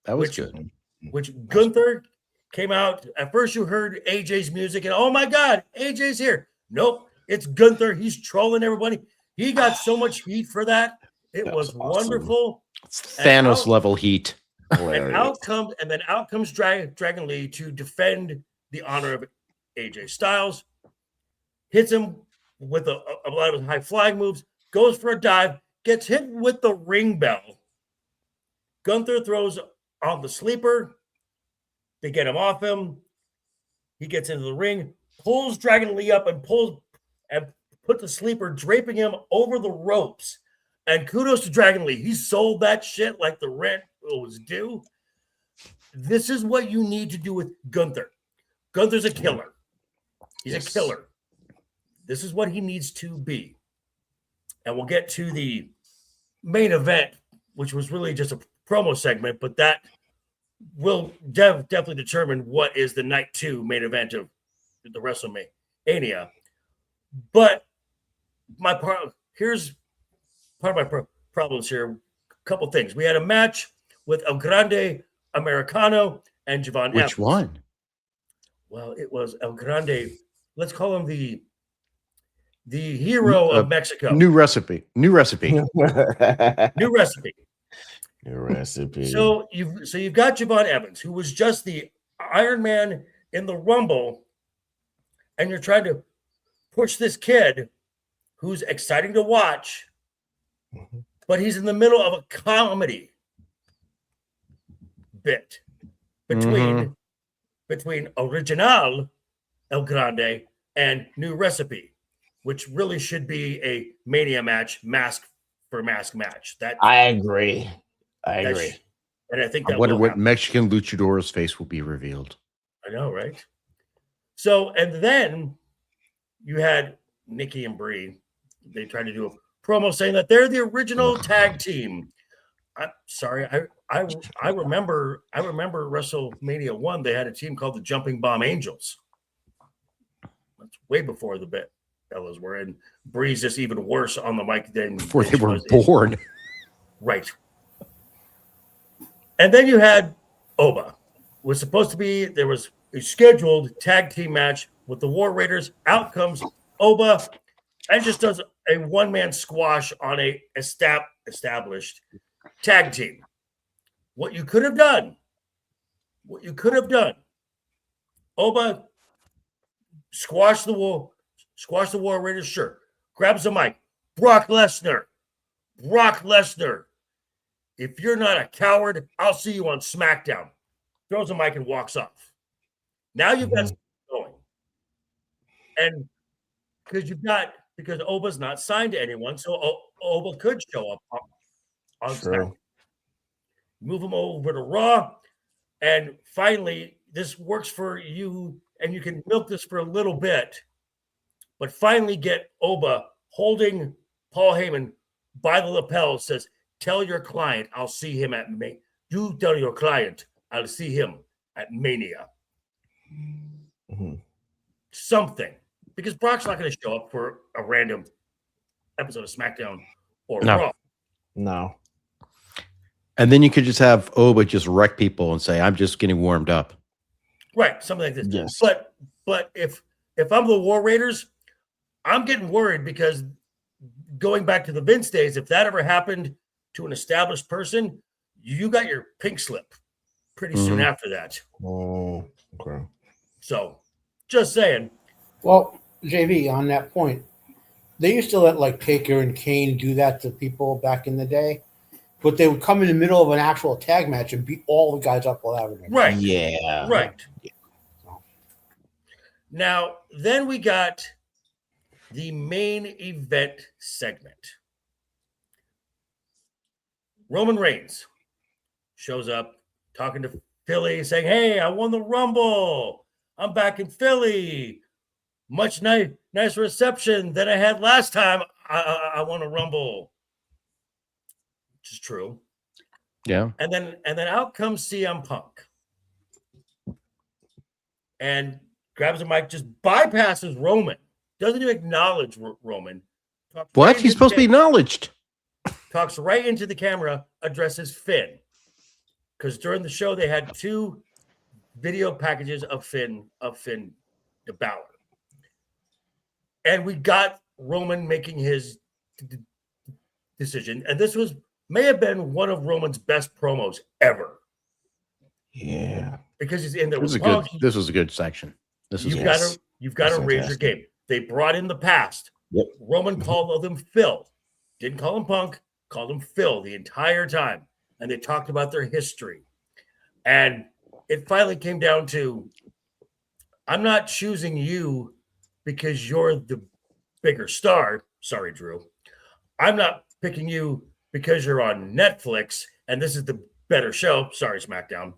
That was good. Which Gunther came out. At first, you heard AJ's music, and oh my God, AJ's here. Nope, it's Gunther. He's trolling everybody. He got so much heat for that. It was awesome. Wonderful. It's Thanos level heat. And out comes Dragon Lee to defend the honor of AJ Styles. Hits him with a lot of high flying moves. Goes for a dive. Gets hit with the ring bell. Gunther throws on the sleeper. They get him off him. He gets into the ring, pulls Dragon Lee up and put the sleeper, draping him over the ropes. And kudos to Dragon Lee. He sold that shit like the rent was due. This is what you need to do with Gunther. Gunther's a killer. He's a killer. This is what he needs to be. And we'll get to the main event, which was really just a promo segment, but that will definitely determine what is the night 2 main event of the WrestleMania. But here's part of my problems here. A couple things. We had a match with El Grande Americano and Javon Evans. Which one? Well, it was El Grande. Let's call him the hero of Mexico. New recipe. New recipe. So you've got Javon Evans, who was just the Iron Man in the Rumble, and you're trying to push this kid who's exciting to watch, but he's in the middle of a comedy bit between Original El Grande and New Recipe, which really should be a Mania match, mask for mask match. That I agree. And I think I wonder what Mexican luchador's face will be revealed. I know, right? So, and then you had Nikki and Brie. They tried to do a promo saying that they're the original tag team. I'm sorry, I remember WrestleMania 1. They had a team called the Jumping Bomb Angels. That's way before the Bellas were, and Brie's just even worse on the mic than before they were born. Right. And then you had Oba. Was supposed to be, there was a scheduled tag team match with the War Raiders. Out comes Oba and just does a one-man squash on a established tag team. What you could have done, Oba squash the War Raiders, sure. Grabs the mic. Brock Lesnar. If you're not a coward, I'll see you on SmackDown. Throws a mic and walks off. Now you've got something going. And because Oba's not signed to anyone, so Oba could show up on SmackDown. Move him over to Raw, and finally, this works for you, and you can milk this for a little bit, but finally get Oba holding Paul Heyman by the lapel, says, "Tell your client I'll see him at Mania. You tell your client I'll see him at Mania." Mm-hmm. Something, because Brock's not going to show up for a random episode of SmackDown or Raw. No. And then you could just have Oba just wreck people and say, "I'm just getting warmed up." Right, something like this. Yes. But if I'm the War Raiders, I'm getting worried because going back to the Vince days, if that ever happened to an established person, you got your pink slip pretty soon after that. Oh, okay. So, just saying. Well, JV, on that point, they used to let like Taker and Kane do that to people back in the day, but they would come in the middle of an actual tag match and beat all the guys up while having it. Right. Yeah. Right. Yeah. Now, then we got the main event segment. Roman Reigns shows up talking to Philly, saying, "Hey, I won the Rumble. I'm back in Philly. Much nice reception than I had last time I won a Rumble," which is true. Yeah. And then out comes CM Punk and grabs the mic, just bypasses Roman, doesn't even acknowledge Roman. What? He's supposed to be acknowledged. Talks right into the camera, addresses Finn. Because during the show, they had 2 video packages of Finn the Balor. And we got Roman making his decision. And this may have been one of Roman's best promos ever. Yeah. Because he's in there. This was a good section. You've got to raise your game. They brought in the past. Yep. Roman called him Phil. Didn't call him Punk, called him Phil the entire time. And they talked about their history. And it finally came down to, I'm not choosing you because you're the bigger star. Sorry, Drew. I'm not picking you because you're on Netflix and this is the better show. Sorry, SmackDown.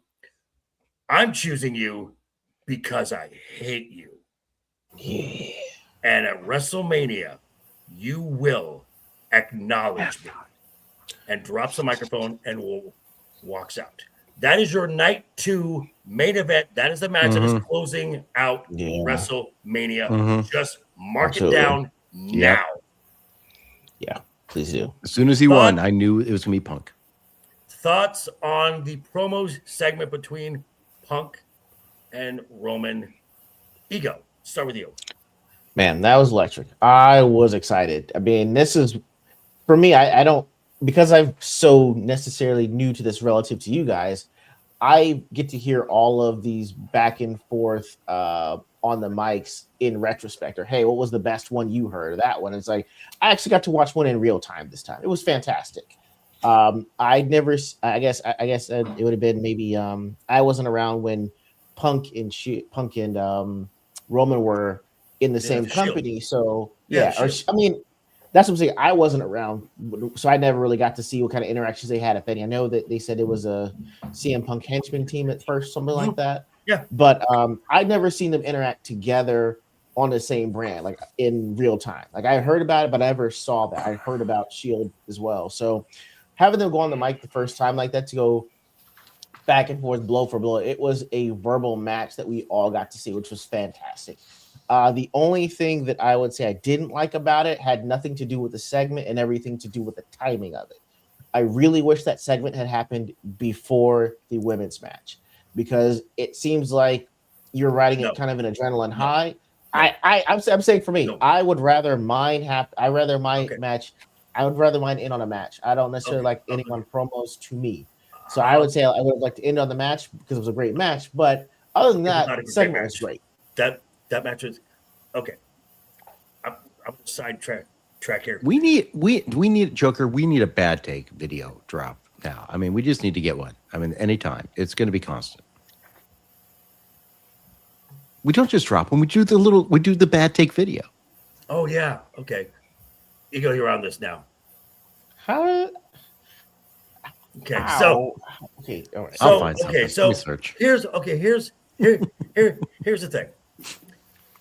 I'm choosing you because I hate you. Yeah. And at WrestleMania, you will acknowledge me. And drops the microphone and walks out. That is your night 2 main event. That is the match that is closing out WrestleMania. Just mark it down now. Yeah, please do. As soon as he won, I knew it was going to be Punk. Thoughts on the promos segment between Punk and Roman? Ego, start with you. Man, that was electric. I was excited. I mean, this is, for me, I don't, because I'm so necessarily new to this relative to you guys, I get to hear all of these back and forth on the mics in retrospect, or hey, what was the best one you heard? That one. It's like I actually got to watch one in real time this time. It was fantastic. I guess it would have been maybe I wasn't around when Punk and Roman were in the same company. So I mean, that's what I'm saying. I wasn't around, so I never really got to see what kind of interactions they had, if any. I know that they said it was a CM Punk henchman team at first, something like that. Yeah. But I'd never seen them interact together on the same brand, like in real time. Like I heard about it, but I never saw that. I heard about Shield as well. So having them go on the mic the first time like that, to go back and forth, blow for blow, it was a verbal match that we all got to see, which was fantastic. The only thing that I would say I didn't like about it had nothing to do with the segment and everything to do with the timing of it. I really wish that segment had happened before the women's match, because it seems like you're riding it kind of an adrenaline high. I'm saying for me, I would rather mine match. I would rather mine in on a match. I don't necessarily like ending on promos to me. So I would say I would have liked to end on the match because it was a great match. But other than that, the segment was great. That match was okay. I'm sidetrack here. We need Joker. We need a bad take video drop now. I mean, we just need to get one. I mean, anytime. It's going to be constant. We don't just drop when we do the bad take video. Oh yeah. Okay. Ego, you're on this now. How? Okay. How? Okay. All right. I'll So find something. okay. Let So me search. here's the thing.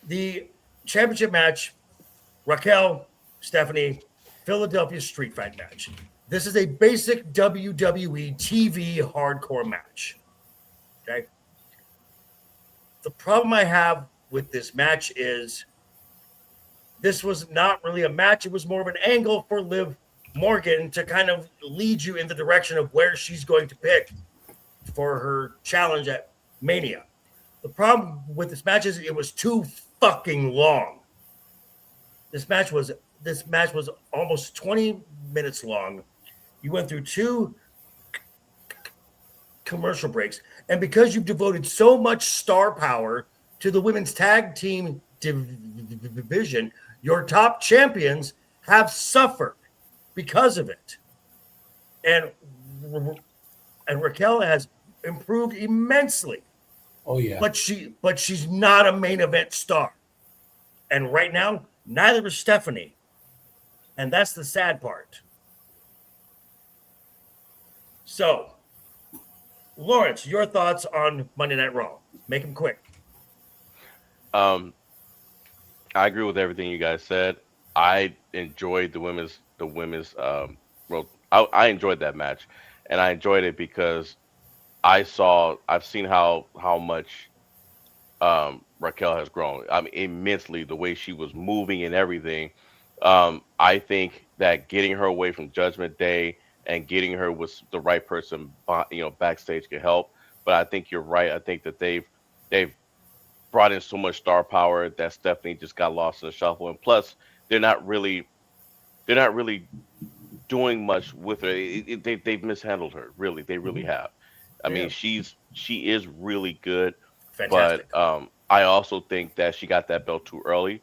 The championship match, Raquel, Stephanie, Philadelphia street fight match. This is a basic WWE TV hardcore match. Okay. The problem I have with this match is this was not really a match. It was more of an angle for Liv Morgan to kind of lead you in the direction of where she's going to pick for her challenge at Mania. The problem with this match is it was too fucking long. This match was almost 20 minutes long. You went through 2 commercial breaks, and because you've devoted so much star power to the women's tag team division, your top champions have suffered because of it. And Raquel has improved immensely. Oh yeah. But she's not a main event star. And right now, neither is Stephanie. And that's the sad part. So, Laurence, your thoughts on Monday Night Raw? Make them quick. I agree with everything you guys said. I enjoyed the women's well, I enjoyed that match, and I enjoyed it because I've seen how much Raquel has grown. I mean, immensely, the way she was moving and everything. I think that getting her away from Judgment Day and getting her with the right person, backstage could help. But I think you're right. I think that they've brought in so much star power that Stephanie just got lost in the shuffle. And plus, they're not really doing much with her. They've mishandled her. Really, they really have. I mean, she is really good. Fantastic. But I also think that she got that belt too early.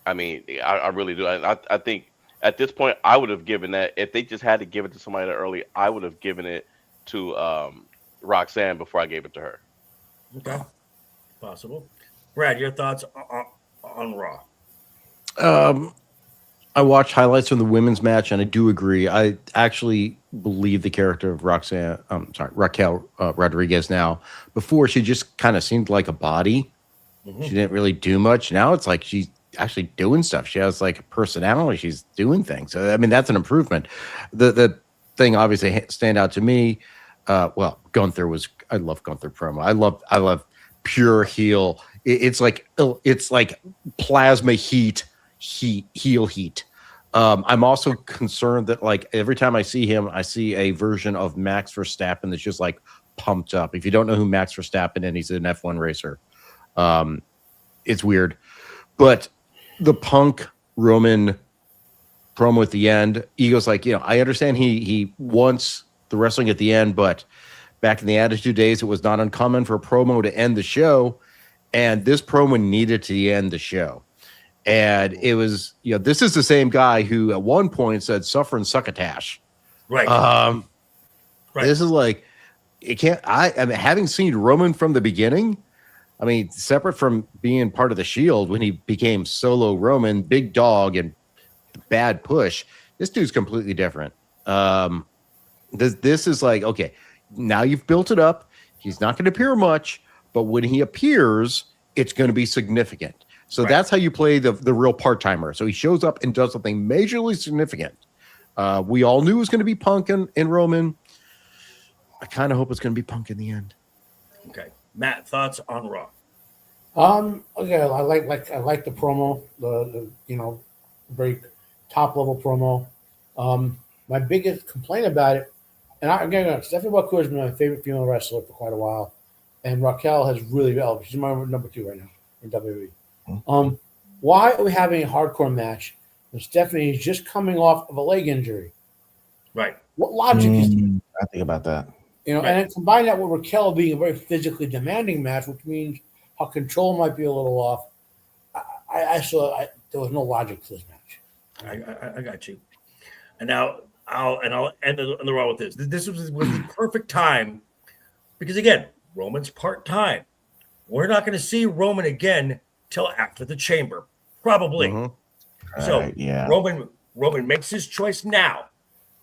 I mean, I really do. I think at this point, I would have given that, if they just had to give it to somebody that early, I would have given it to Roxanne before I gave it to her. Okay. Possible. Brad, your thoughts on Raw? I watched highlights from the women's match, and I do agree. I actually believe the character of Raquel Rodriguez now. Before, she just kind of seemed like a body. She didn't really do much. Now it's like she's actually doing stuff. She has like a personality. She's doing things. So, I mean, that's an improvement. The thing obviously stand out to me. Gunther I love Gunther promo. I love pure heel. It's like plasma heat. Heel heat. I'm also concerned that like every time I see him, I see a version of Max Verstappen that's just like pumped up. If you don't know who Max Verstappen is, he's an F1 racer. It's weird, but the Punk Roman promo at the end, Ego's like, I understand he wants the wrestling at the end, but back in the Attitude days, it was not uncommon for a promo to end the show, and this promo needed to end the show. And it was, this is the same guy who at one point said suffer and succotash. Right. Right. Right. This is like, I mean, having seen Roman from the beginning, I mean, separate from being part of the Shield, when he became solo Roman, big dog and bad push, this dude's completely different. This is like, okay, now you've built it up. He's not going to appear much, but when he appears, it's going to be significant. So that's how you play the real part-timer. So he shows up and does something majorly significant. We all knew it was going to be Punk and Roman. I kind of hope it's going to be Punk in the end. Okay. Matt, thoughts on Raw? Okay, I like the promo, the very top level promo. My biggest complaint about it, and Stephanie Baku has been my favorite female wrestler for quite a while, and Raquel has really developed. She's my number 2 right now in WWE. Why are we having a hardcore match when Stephanie is just coming off of a leg injury? Right. What logic is there? I think about that. And then combine that with Raquel being a very physically demanding match, which means her control might be a little off. I saw there was no logic to this match. I got you. And now I'll end the Raw with this. This was the perfect time because again, Roman's part-time. We're not going to see Roman again till after the Chamber Probably. So yeah. Roman makes his choice now.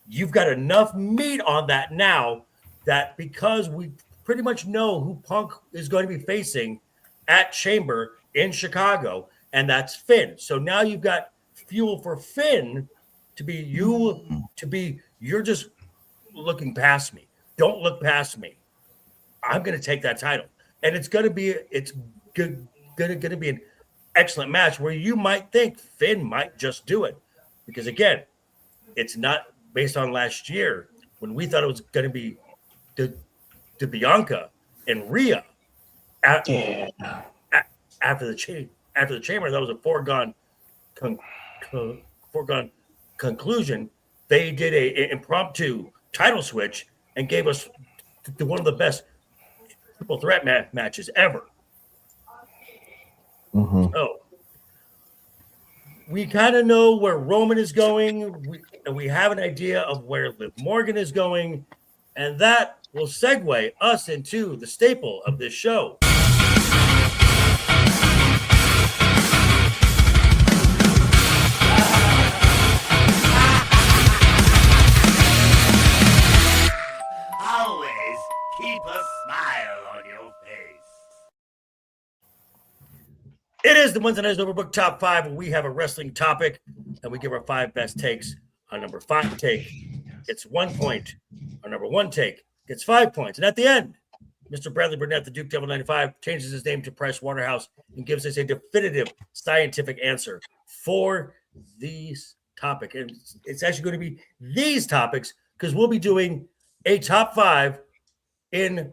You've got enough meat on that now that because we pretty much know who Punk is going to be facing at Chamber in Chicago, and that's Finn. So now you've got fuel for Finn to be you're just looking past me. Don't look past me. I'm going to take that title. And it's going to be an excellent match where you might think Finn might just do it. Because again, it's not based on last year when we thought it was going to be the Bianca and Rhea after the Chamber. That was a foregone conclusion. They did a impromptu title switch and gave us one of the best triple threat matches ever. So we kind of know where Roman is going, and we have an idea of where Liv Morgan is going, and that will segue us into the staple of this show. Always keep a smile on your face. It is the Wednesday Night's Overbooked Top 5, and we have a wrestling topic, and we give our 5 best takes. Our number 5 take gets 1 point. Our number 1 take gets 5 points. And at the end, Mr. Bradley Burnett, the Duke Devil 95, changes his name to Price Waterhouse and gives us a definitive scientific answer for these topic. And it's actually going to be these topics because we'll be doing a top 5 in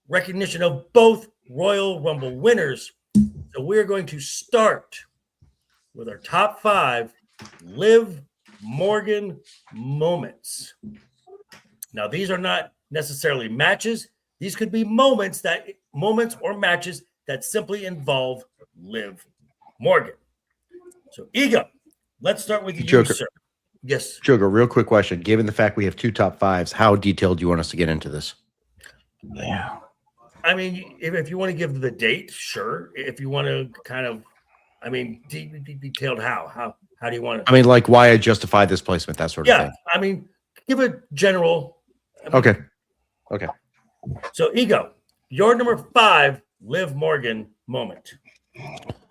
recognition of both Royal Rumble winners. So we're going to start with our top 5 Liv Morgan moments. Now, these are not necessarily matches. These could be moments or matches that simply involve Liv Morgan. So, Ego, let's start with you, Joker. sir. Yes. Joker, real quick question. Given the fact we have 2 top 5s, how detailed do you want us to get into this? Yeah. I mean, if you want to give the date, sure. If you want to kind of, detailed how do you want to? I mean, like why I justify this placement, that sort of thing. I mean, give a general. Okay. So, Ego, your number 5 Liv Morgan moment.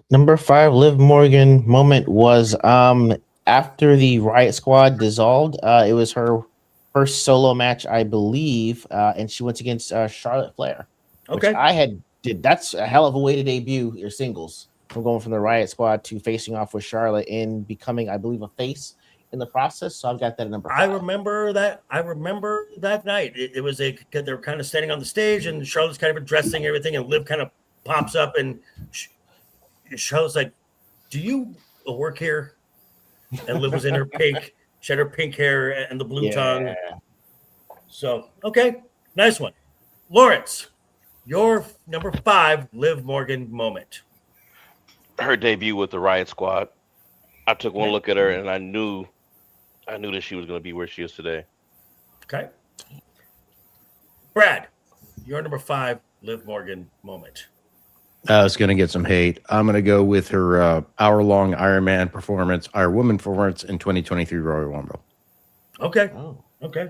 Number 5 Liv Morgan moment was after the Riot Squad dissolved. It was her first solo match, I believe, and she went against Charlotte Flair. Okay. That's a hell of a way to debut your singles from going from the Riot Squad to facing off with Charlotte and becoming, I believe, a face in the process. So I've got that at number 5. I remember that night. It was they were kind of standing on the stage and Charlotte's kind of addressing everything and Liv kind of pops up and Charlotte's like, "Do you work here?" And Liv was in her pink. She had her pink hair and the blue tongue. So, okay. Nice one. Laurence, your number 5 Liv Morgan moment. Her debut with the Riot Squad. I took one look at her and I knew that she was going to be where she is today. Okay. Brad, your number 5 Liv Morgan moment. It's going to get some hate. I'm going to go with her hour-long Iron Woman performance in 2023 Royal Rumble. Okay. Oh. Okay.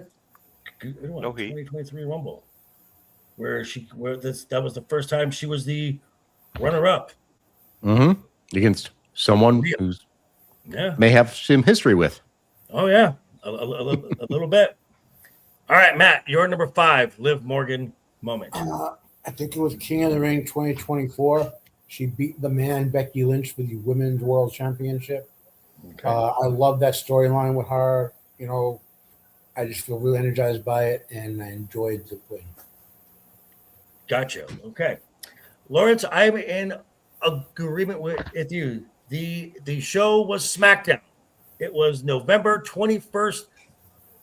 Good one. No heat. 2023 Rumble. That was the first time she was the runner-up. Mm-hmm. Against someone who's may have some history with. Oh, yeah. A little bit. All right, Matt, your number 5 Liv Morgan moment. I think it was King of the Ring 2024. She beat the man Becky Lynch for the Women's World Championship. Okay. I love that storyline with her. You know, I just feel really energized by it, and I enjoyed the win. Gotcha. Okay. Laurence, I'm in agreement with you. The show was SmackDown. It was November 21st,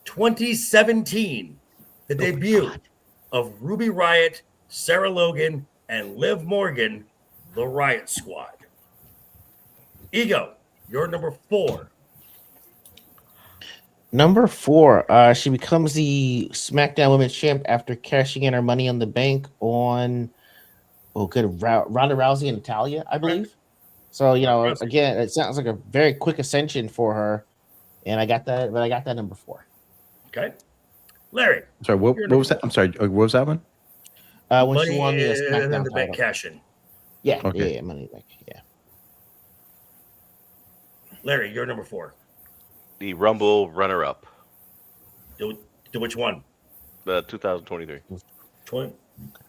2017. The debut of Ruby Riott, Sarah Logan, and Liv Morgan, the Riot Squad. Ego, you're number 4. Number 4, she becomes the SmackDown Women's Champ after cashing in her Money on the Bank on Ronda Rousey and Natalya, I believe. So again, it sounds like a very quick ascension for her, and I got that. But I got that number 4. Okay, Larry. Sorry, what was that? I'm sorry, what was that one? When Money she won the in SmackDown the bank title. cash-in. Yeah, Okay. yeah, Money in the Bank. Yeah. Larry, you're number 4. The Rumble runner-up, Do which one? the 2023.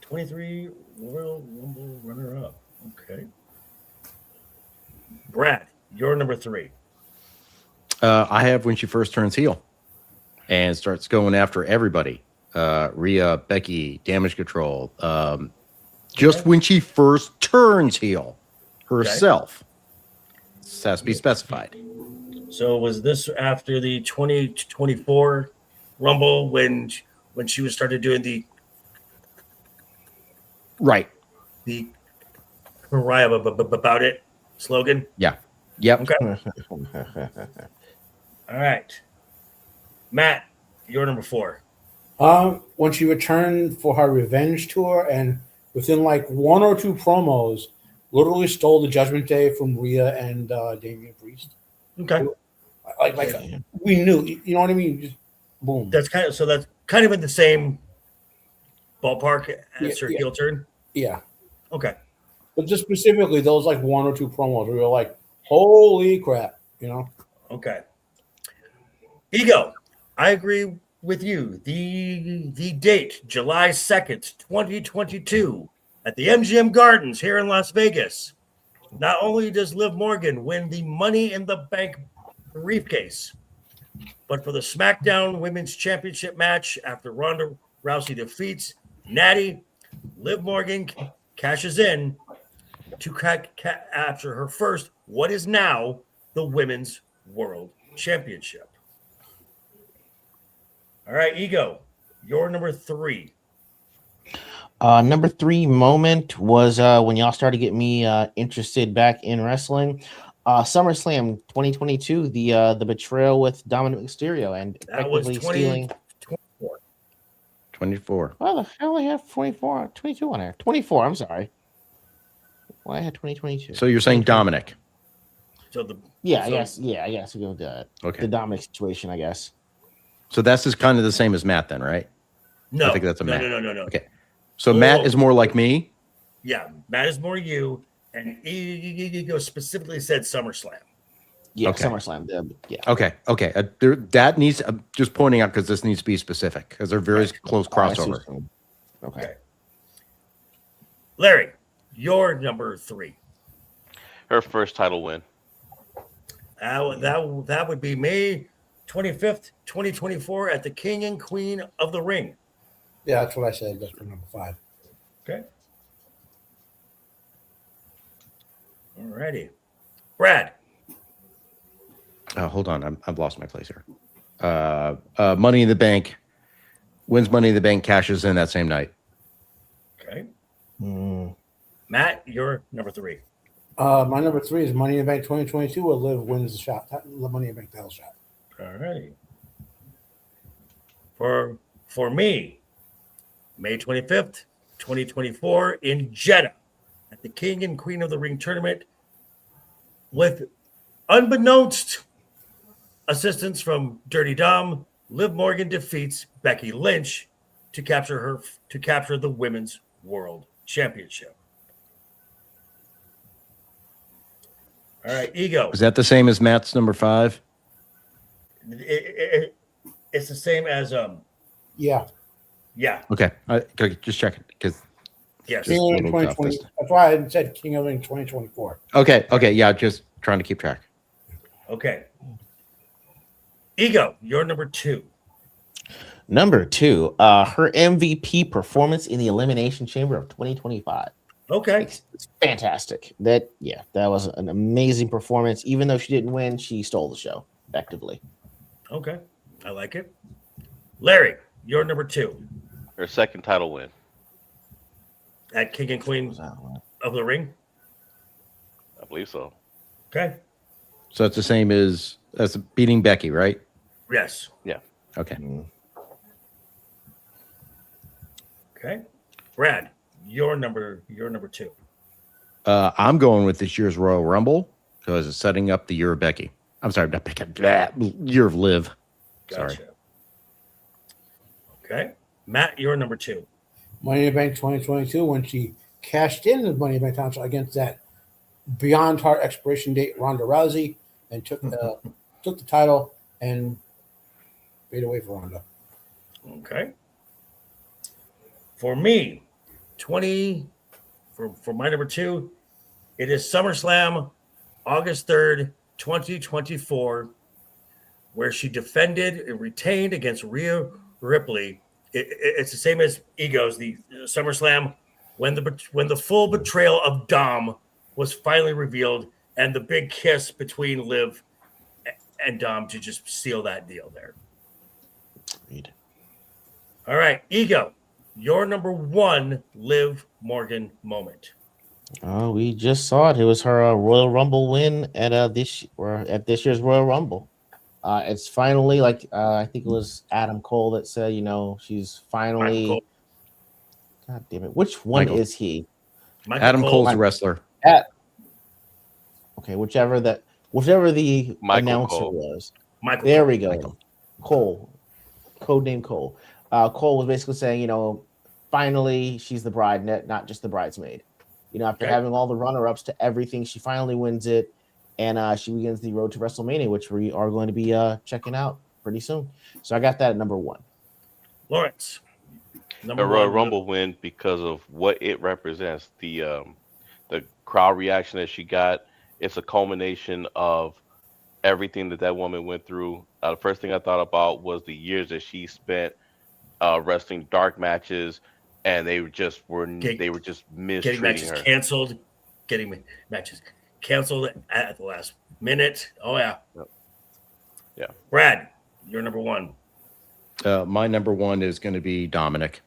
23 Royal Rumble runner-up. Okay. Brad, you're number 3. I have when she first turns heel and starts going after everybody. Rhea, Becky, Damage Control. Just when she first turns heel herself. This has to be specified. So was this after the 2024 Rumble when she was started doing the Right. Mariah about it slogan? Yeah. Yep. Okay. All right. Matt, you're number 4. When she returned for her revenge tour, and within like 1 or 2 promos, literally stole the Judgment Day from Rhea and Damian Priest. Okay. Like we knew, you know what I mean? Just boom. That's kind of in the same ballpark as her Yeah. heel turn. Yeah. Okay. But just specifically those like 1 or 2 promos, we were like, holy crap, Okay. Ego, I agree with you. The date, July 2nd, 2022, at the MGM Gardens here in Las Vegas. Not only does Liv Morgan win the Money in the Bank briefcase, but for the SmackDown Women's Championship match after Ronda Rousey defeats Natty, Liv Morgan cashes in to capture her first, what is now the Women's World Championship. All right, Ego, you're number 3. Number 3 moment was when y'all started getting me interested back in wrestling. SummerSlam 2022, the betrayal with Dominic Mysterio and That was effectively stealing. 24. Why the hell I have 24, 22 on here? 24. I'm sorry. Why I had 2022? So you're saying Dominic? So I guess we go with the Dominic situation, I guess. So that's just kind of the same as Matt then, right? No, I think that's a Matt. No. Okay. So Matt is more like me? Yeah, Matt is more you, and Ego specifically said SummerSlam. Yeah, Okay. SummerSlam. Yeah. Okay. That needs, just pointing out because this needs to be specific because they're very close crossover. Okay. Larry, you're number 3. Her first title win. That would be May 25th, 2024 at the King and Queen of the Ring. Yeah, that's what I said. That's for number 5. Okay. All righty. Brad. Hold on. I've lost my place here. Money in the Bank. Wins Money in the Bank, cashes in that same night. Okay. Matt, you're number 3. My number 3 is Money in the Bank 2022, where Liv wins the shot, the Money in the Bank title shot. All righty. For me, May 25th, 2024 in Jeddah at the King and Queen of the Ring tournament with unbeknownst assistance from Dirty Dom. Liv Morgan defeats Becky Lynch to capture the Women's World Championship. All right, Ego. Is that the same as Matt's number 5? It's the same as Yeah. Okay. Just checking because Yes. King of the Ring 2020. That's why I said King of the Ring 2024. Okay. Yeah, just trying to keep track. Okay. Ego, you're number 2. Number 2, her MVP performance in the Elimination Chamber of 2025. Okay. It's fantastic. That was an amazing performance. Even though she didn't win, she stole the show effectively. Okay. I like it. Larry, you're number 2. Her second title win. At King and Queen of the Ring. I believe so. Okay. So it's the same as beating Becky, right? Yes. Yeah. Okay. Okay. Brad, you're number 2. I'm going with this year's Royal Rumble because it's setting up the year of Becky. I'm sorry, not Becky. Year of Liv. Gotcha. Sorry. Okay. Matt, you're number 2. Money in the Bank 2022 when she cashed in the Money in the Bank title against that beyond her expiration date Ronda Rousey and took the title and paid away for Ronda. Okay. For me, for my number 2, it is SummerSlam, August 3rd, 2024, where she defended and retained against Rhea Ripley. It's the same as Ego's, the SummerSlam, when the full betrayal of Dom was finally revealed, and the big kiss between Liv and Dom to just seal that deal there. Agreed. All right, Ego, your number 1 Liv Morgan moment. We just saw it. It was her Royal Rumble win at this year's Royal Rumble. It's finally I think it was Adam Cole that said, she's finally. God damn it! Which one Michael. is he? Adam Cole's a wrestler. Okay, whichever the announcer Cole. was. Michael. There we go. Michael. Cole, codename Cole. Cole was basically saying, finally she's the bride, not just the bridesmaid. After having all the runner-ups to everything, she finally wins it, and she begins the road to WrestleMania, which we are going to be checking out pretty soon. So I got that at number 1. Lawrence. A Royal Rumble win because of what it represents. The crowd reaction that she got. It's a culmination of everything that woman went through. The first thing I thought about was the years that she spent wrestling dark matches, and they were just mistreating her. Getting matches canceled at the last minute. Oh yeah. Yep. Yeah. Brad, you're number 1. My number 1 is going to be Dominic.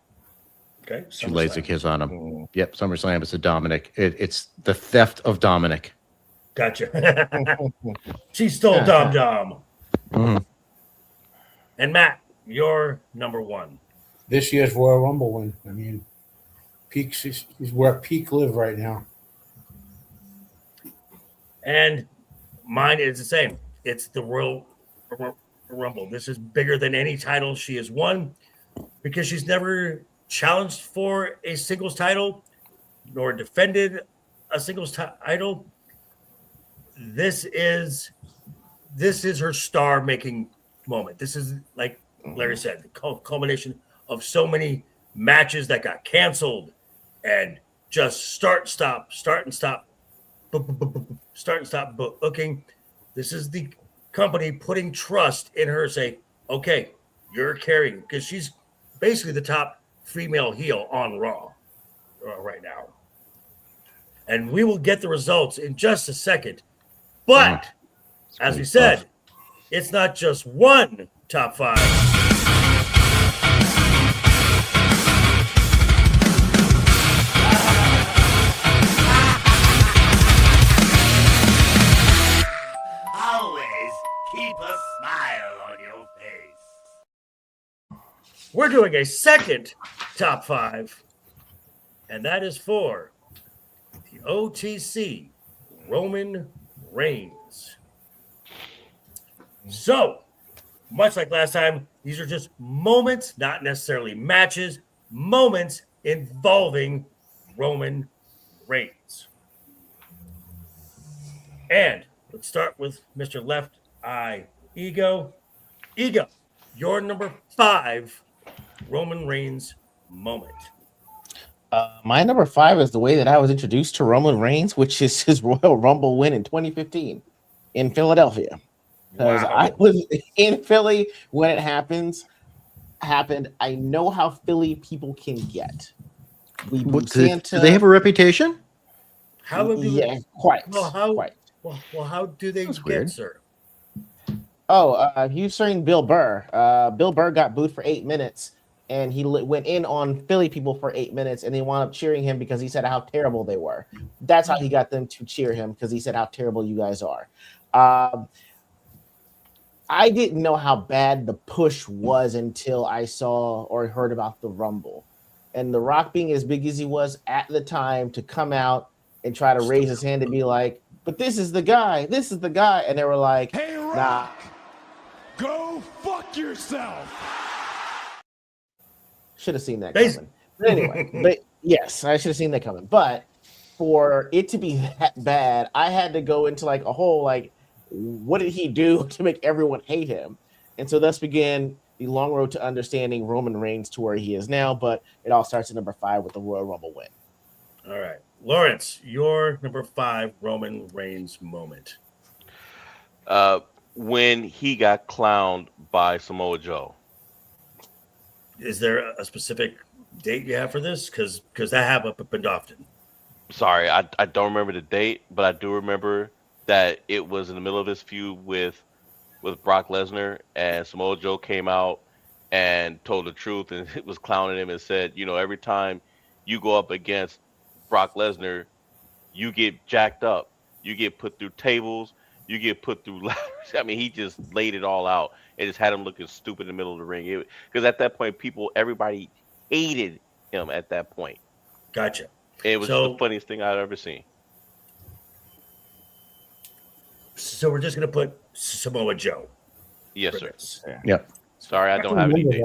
Okay. She lays a kiss on him. Yep, SummerSlam is a Dominic. It's the theft of Dominic. Gotcha. She stole Dom. Mhm. And Matt, you're number 1. This year's Royal Rumble win. I mean, peak. She's where peak Liv right now. And mine is the same. It's the Royal Rumble. This is bigger than any title she has won because she's never challenged for a singles title nor defended a singles title. This is her star-making moment. This is, like Larry said, the culmination of so many matches that got canceled and just start and stop booking. This is the company putting trust in her, say, okay, you're carrying, because she's basically the top female heel on Raw right now. And we will get the results in just a second. But as we said, it's not just one top 5. Always keep a smile on your face. We're doing a second top 5, and that is for the OTC Roman Reigns. So, much like last time, these are just moments, not necessarily matches, moments involving Roman Reigns. And let's start with Mr. LeftEyeEgo. Ego, your number 5 Roman Reigns moment. My number 5 is the way that I was introduced to Roman Reigns, which is his Royal Rumble win in 2015 in Philadelphia. Because I was in Philly when it happened. I know how Philly people can get. Do they have a reputation? How have you? Yeah, quite. Well, how do they That's get, weird. sir? He was saying Bill Burr. Bill Burr got booed for 8 minutes, and he went in on Philly people for 8 minutes, and they wound up cheering him because he said how terrible they were. That's how he got them to cheer him, because he said how terrible you guys are. I didn't know how bad the push was until I saw or heard about the Rumble. And The Rock, being as big as he was at the time, to come out and try to raise his hand and be like, "But this is the guy. This is the guy." And they were like, Hey, Rock, "Nah." go fuck yourself. Should have seen that coming. But anyway, but yes, I should have seen that coming. But for it to be that bad, I had to go into like a whole like, what did he do to make everyone hate him? And so thus began the long road to understanding Roman Reigns to where he is now. But it all starts at number 5 with the Royal Rumble win. All right, Lawrence, your number 5 Roman Reigns moment. When he got clowned by Samoa Joe. Is there a specific date you have for this? Because that happened often. Sorry, I don't remember the date, but I do remember that it was in the middle of this feud with Brock Lesnar, and Samoa Joe came out and told the truth, and it was clowning him and said, every time you go up against Brock Lesnar, you get jacked up, you get put through tables, you get put through ladders. I mean, he just laid it all out and just had him looking stupid in the middle of the ring. Because at that point, everybody hated him at that point. Gotcha. It was the funniest thing I'd ever seen. So we're just going to put Samoa Joe. Yes, sir. Yep. Sorry, I don't have any date.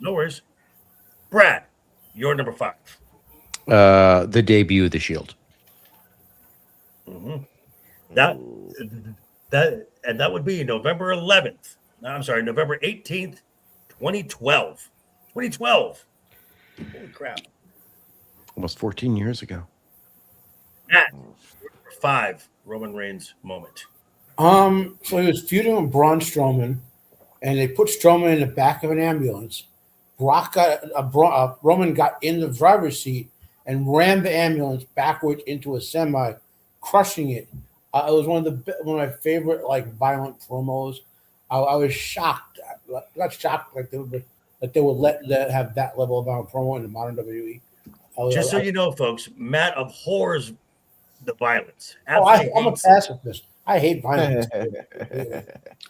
No worries. Brad, your number 5. The debut of the Shield. Mm-hmm. That would be November 11th. No, I'm sorry, November 18th, 2012. 2012. Holy crap. Almost 14 years ago. Matt, number 5 Roman Reigns moment. So he was feuding with Braun Strowman, and they put Strowman in the back of an ambulance. Roman got in the driver's seat and rammed the ambulance backwards into a semi, crushing it. It was one of my favorite violent promos. I was shocked. Not shocked they would let have that level of violent promo in the modern WWE. Just so you know, folks, Matt abhors the violence. I'm a pacifist. I hate violence.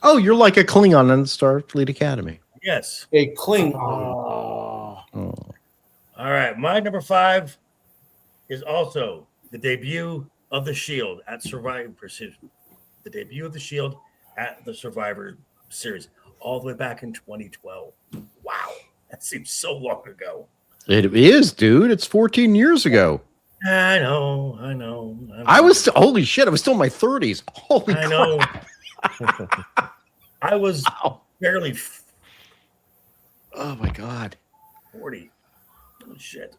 Oh, you're like a Klingon in the Starfleet Academy. Yes. A Klingon. Oh. All right. My number 5 is also the debut of the Shield at Survivor Series. The debut of the Shield at the Survivor Series, all the way back in 2012. Wow. That seems so long ago. It is, dude. It's 14 years ago. I know. I was holy shit. I was still in my 30s. Holy I know. crap. I was barely. Oh my god. 40. Oh shit.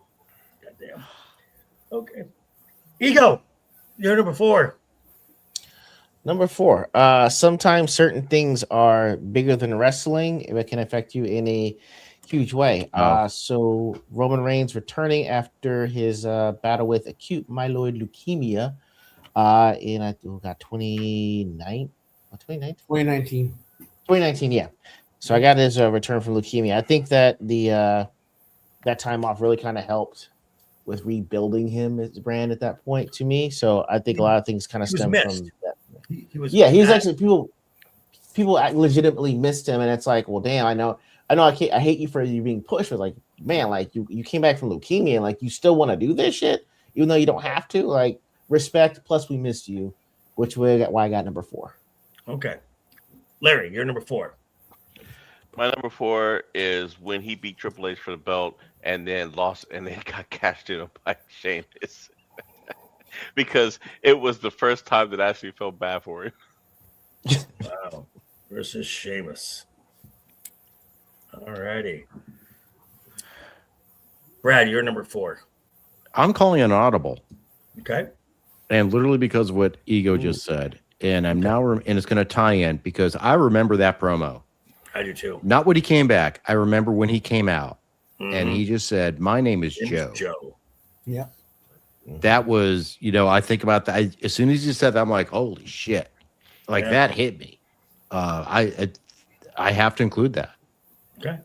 Goddamn. Okay. Ego. You're number 4. Number 4. Sometimes certain things are bigger than wrestling. It can affect you in a huge way. So Roman Reigns returning after his battle with acute myeloid leukemia in I think we got 2019. 2019, yeah. So I got his return from leukemia. I think that the that time off really kind of helped with rebuilding him as a brand at that point to me. So I think a lot of things kind of stem from that. He's actually people legitimately missed him, and it's like, well, damn, I hate you for you being pushed, but like, man, like you came back from leukemia and like you still want to do this shit, even though you don't have to. Like, respect. Plus, we missed you, which why I got number 4. Okay, Larry, you're number 4. My number 4 is when he beat Triple H for the belt and then lost and then got cashed in by Sheamus. Because it was the first time that I actually felt bad for him. Wow. Versus Sheamus. All righty. Brad, you're number 4. I'm calling an audible. Okay. And literally because of what Ego just said. And I'm now, and it's going to tie in because I remember that promo. I do too. Not when he came back. I remember when he came out and Mm-hmm. he just said, "My name is Joe." Joe. Yeah. That was, I think about that. As soon as you said that, I'm like, holy shit. Like that hit me. I have to include that. Okay.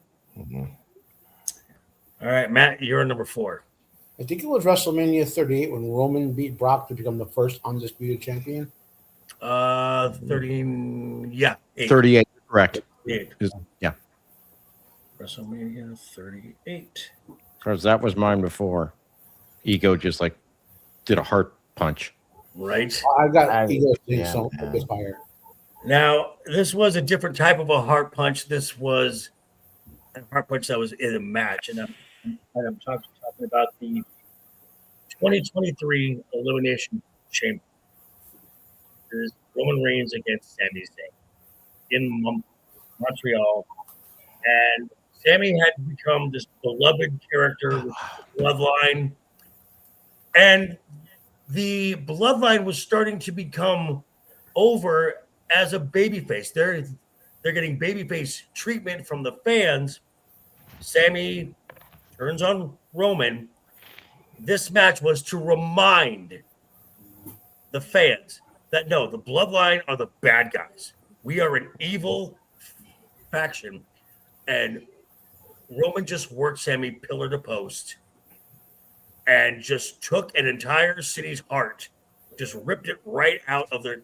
All right, Matt, you're number 4. I think it was WrestleMania 38 when Roman beat Brock to become the first undisputed champion. 13. Yeah. 8. 38. Correct. 8. Yeah. WrestleMania 38. Because that was mine before. Ego just like did a heart punch. Right. I've got Ego sitting yeah, so yeah. a bit higher. Now, this was a different type of a heart punch. This was a heart punch that was in a match, and I'm talking about the 2023 Elimination Chamber. This is Roman Reigns against Sami Zayn in Montreal, and Sami had become this beloved character with the bloodline, and the bloodline was starting to become over as a babyface. They're getting babyface treatment from the fans. Sami turns on Roman. This match was to remind the fans that no, the bloodline are the bad guys. We are an evil faction, and Roman just worked Sami pillar to post and just took an entire city's heart, just ripped it right out of their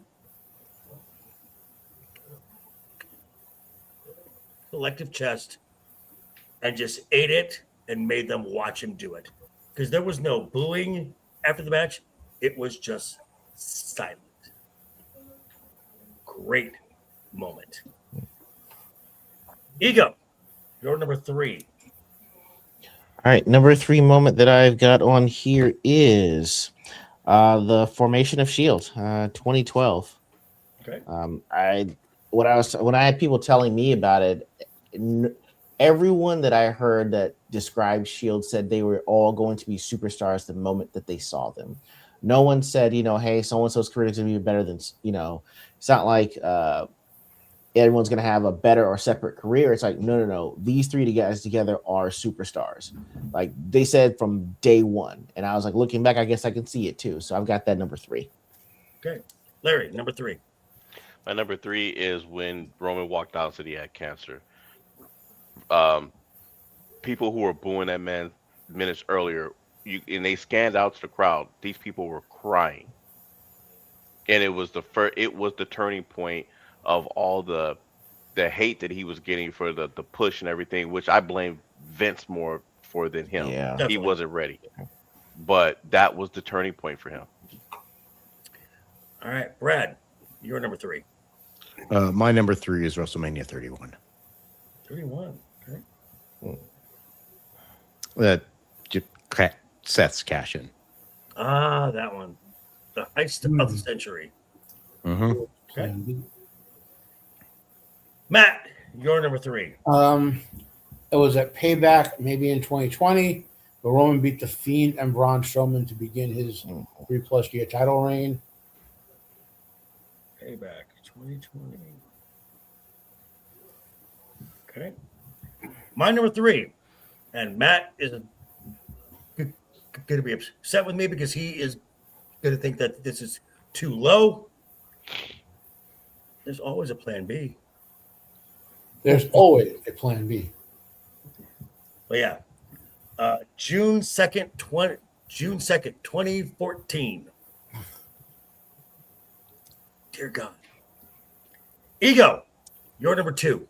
collective chest and just ate it and made them watch him do it. Because there was no booing after the match. It was just silent. Great moment. Ego, you're number 3. All right, number 3 moment that I've got on here is the formation of Shield, 2012. Okay. When I had people telling me about it, everyone that I heard that described Shield said they were all going to be superstars the moment that they saw them. No one said, hey, so and so's career is going to be better than, it's not like everyone's going to have a better or separate career. It's like, no. These 3 guys together are superstars. Like they said from day one. And I was like, looking back, I guess I can see it too. So I've got that number 3. Okay. Larry, number 3. My number 3 is when Roman walked out and said he had cancer. People who were booing that man minutes earlier, and they scanned out to the crowd. These people were crying, and it was the turning point of all the hate that he was getting for the push and everything, which I blame Vince more for than him. Yeah, definitely. He wasn't ready, but that was the turning point for him. All right, Brad, you're number 3. My number 3 is WrestleMania 31. 31. Okay. That Seth's cash in. Ah, that one. The heist of the century. Mm-hmm. Okay. Matt, you're number 3. It was at Payback, maybe in 2020, where Roman beat the Fiend and Braun Strowman to begin his 3+ year title reign. Payback 2020. Okay. My number 3, and Matt is going to be upset with me because he is going to think that this is too low. There's always a plan B. There's always a plan B. But yeah, June 2nd, 2014. Dear God. Ego, you're number 2.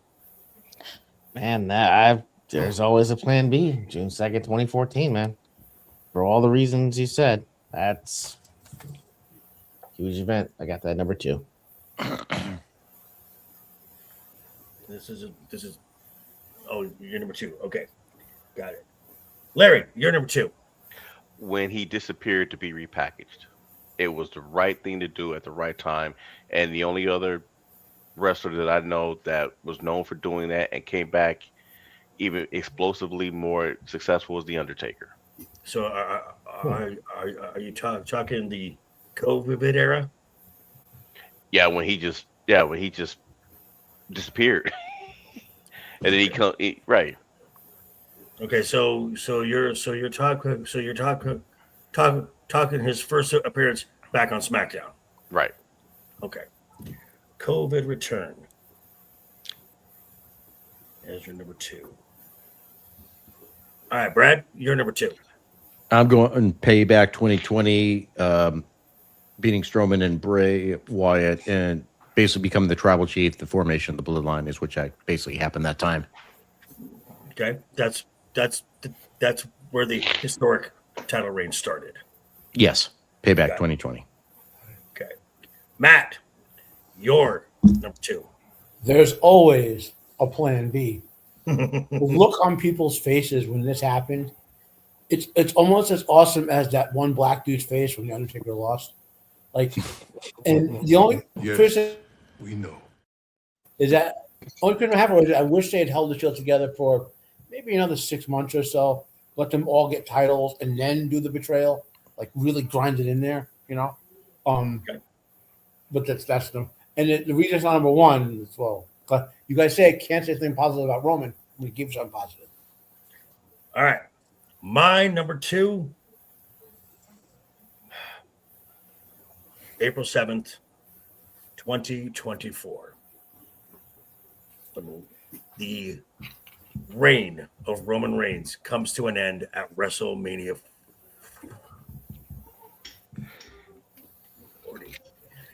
Man, there's always a plan B. June 2nd, 2014, man. For all the reasons you said, that's a huge event. I got that number 2. This is oh, you're number 2. Okay. Got it. Larry, you're number 2. When he disappeared to be repackaged, it was the right thing to do at the right time. And the only other wrestler that I know that was known for doing that and came back even explosively more successful was The Undertaker. So are you talking the COVID era? Yeah, when he just disappeared. And then he right. Okay, so you're talking his first appearance back on SmackDown. Right. Okay. COVID return as your number 2. All right, Brad, you're number 2. I'm going Payback 2020, beating Strowman and Bray Wyatt, and basically becoming the tribal chief. The formation of the Bloodline is which basically happened that time. Okay, that's where the historic title reign started. Yes, Payback 2020. Okay. Matt, your number 2. There's always a plan B. The look on people's faces when this happened, it's almost as awesome as that one black dude's face when the Undertaker lost. Like, and the only criticism We know. is that only criticism I have was I wish they had held the show together for maybe another 6 months or so. Let them all get titles and then do the betrayal. Like really grind it in there, you know. Okay. But that's them. And the reason it's not number 1 is, well, you guys say I can't say anything positive about Roman. I'm going to give something positive. All right. My number 2, April 7th, 2024. The reign of Roman Reigns comes to an end at WrestleMania 40.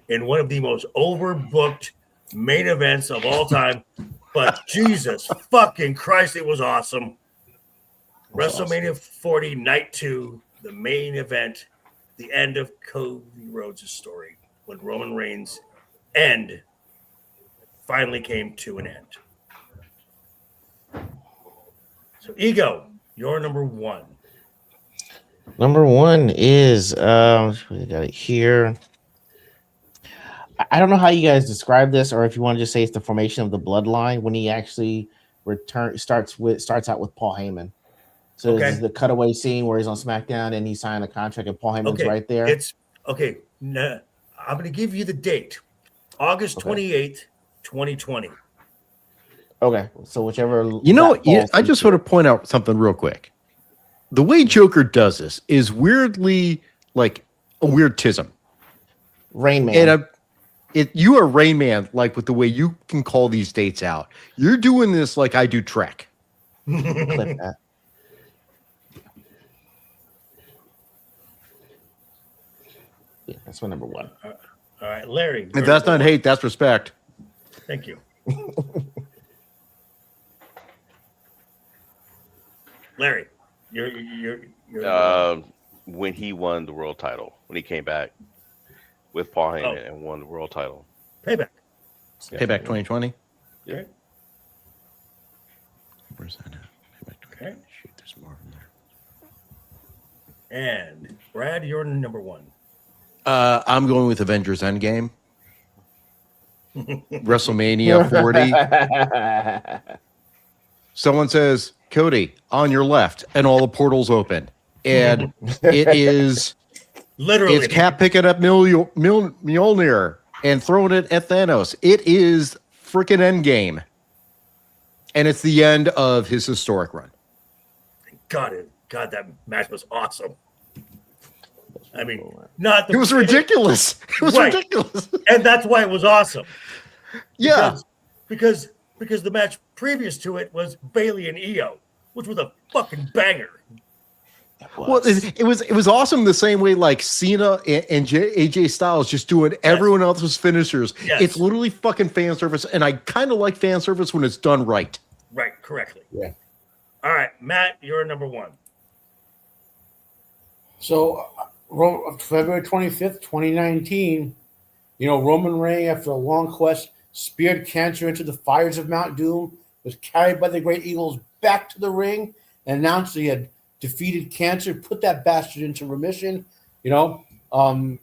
In one of the most overbooked main events of all time. But Jesus fucking Christ, it was awesome. WrestleMania 40, Night 2, the main event, the end of Cody Rhodes' story, when Roman Reigns' end finally came to an end. So, Ego, you're number 1. Number 1 is we got it here. I don't know how you guys describe this, or if you want to just say it's the formation of the bloodline when he actually starts out with Paul Heyman. So this is the cutaway scene where he's on SmackDown and he signed a contract and Paul Heyman's right there. It's okay. No, I'm going to give you the date, August 28th, 2020. Okay, so whichever. I just want to point out something real quick. The way Joker does this is weirdly like a weird tism. Rain Man. And you are Rain Man, like with the way you can call these dates out. You're doing this like I do Trek. Clip that. Yeah, that's my number 1. All right, Larry. If that's not hate, that's respect. Thank you. Larry, you're when he won the world title, when he came back with Paul Heyman and won the world title. Payback. Yeah. Payback 2020. Yeah. Okay. Where's that at? Payback 2020. Okay. Shoot, there's more in there. And Brad, you're number 1. I'm going with Avengers Endgame. WrestleMania 40. Someone says, Cody, on your left, and all the portals open. And it is Literally. It's Cap picking up Mjolnir and throwing it at Thanos. It is freaking Endgame. And it's the end of his historic run. God, that match was awesome. I mean, it was ridiculous. It was ridiculous. And that's why it was awesome. Yeah. Because the match previous to it was Bayley and Io, which was a fucking banger. Well, it was awesome the same way like Cena and AJ Styles just doing everyone else's finishers. Yes. It's literally fucking fan service, and I kind of like fan service when it's done right. Right, correctly. Yeah. All right, Matt, you're number 1. So, February 25th, 2019, Roman Reigns, after a long quest, speared cancer into the fires of Mount Doom, was carried by the Great Eagles back to the ring, and announced he had defeated cancer, put that bastard into remission. Okay.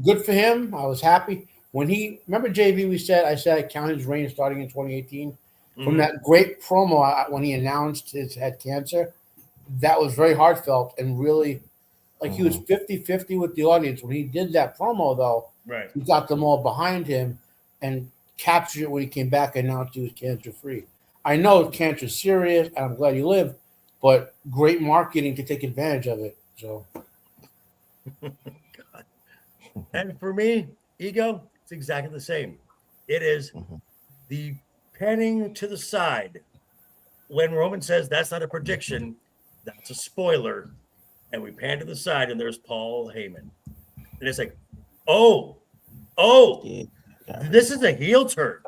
Good for him. I was happy. Remember JV, I said I counted his reign starting in 2018. Mm-hmm. From that great promo when he announced he had cancer, that was very heartfelt and really, he was 50-50 with the audience. When he did that promo, though, right, he got them all behind him and captured it when he came back and announced he was cancer-free. I know cancer's serious, and I'm glad he lived, but great marketing to take advantage of it. So, God. And for me, Ego, it's exactly the same. It is the panning to the side when Roman says that's not a prediction, that's a spoiler, and we pan to the side and there's Paul Heyman, and it's like, this is a heel turn.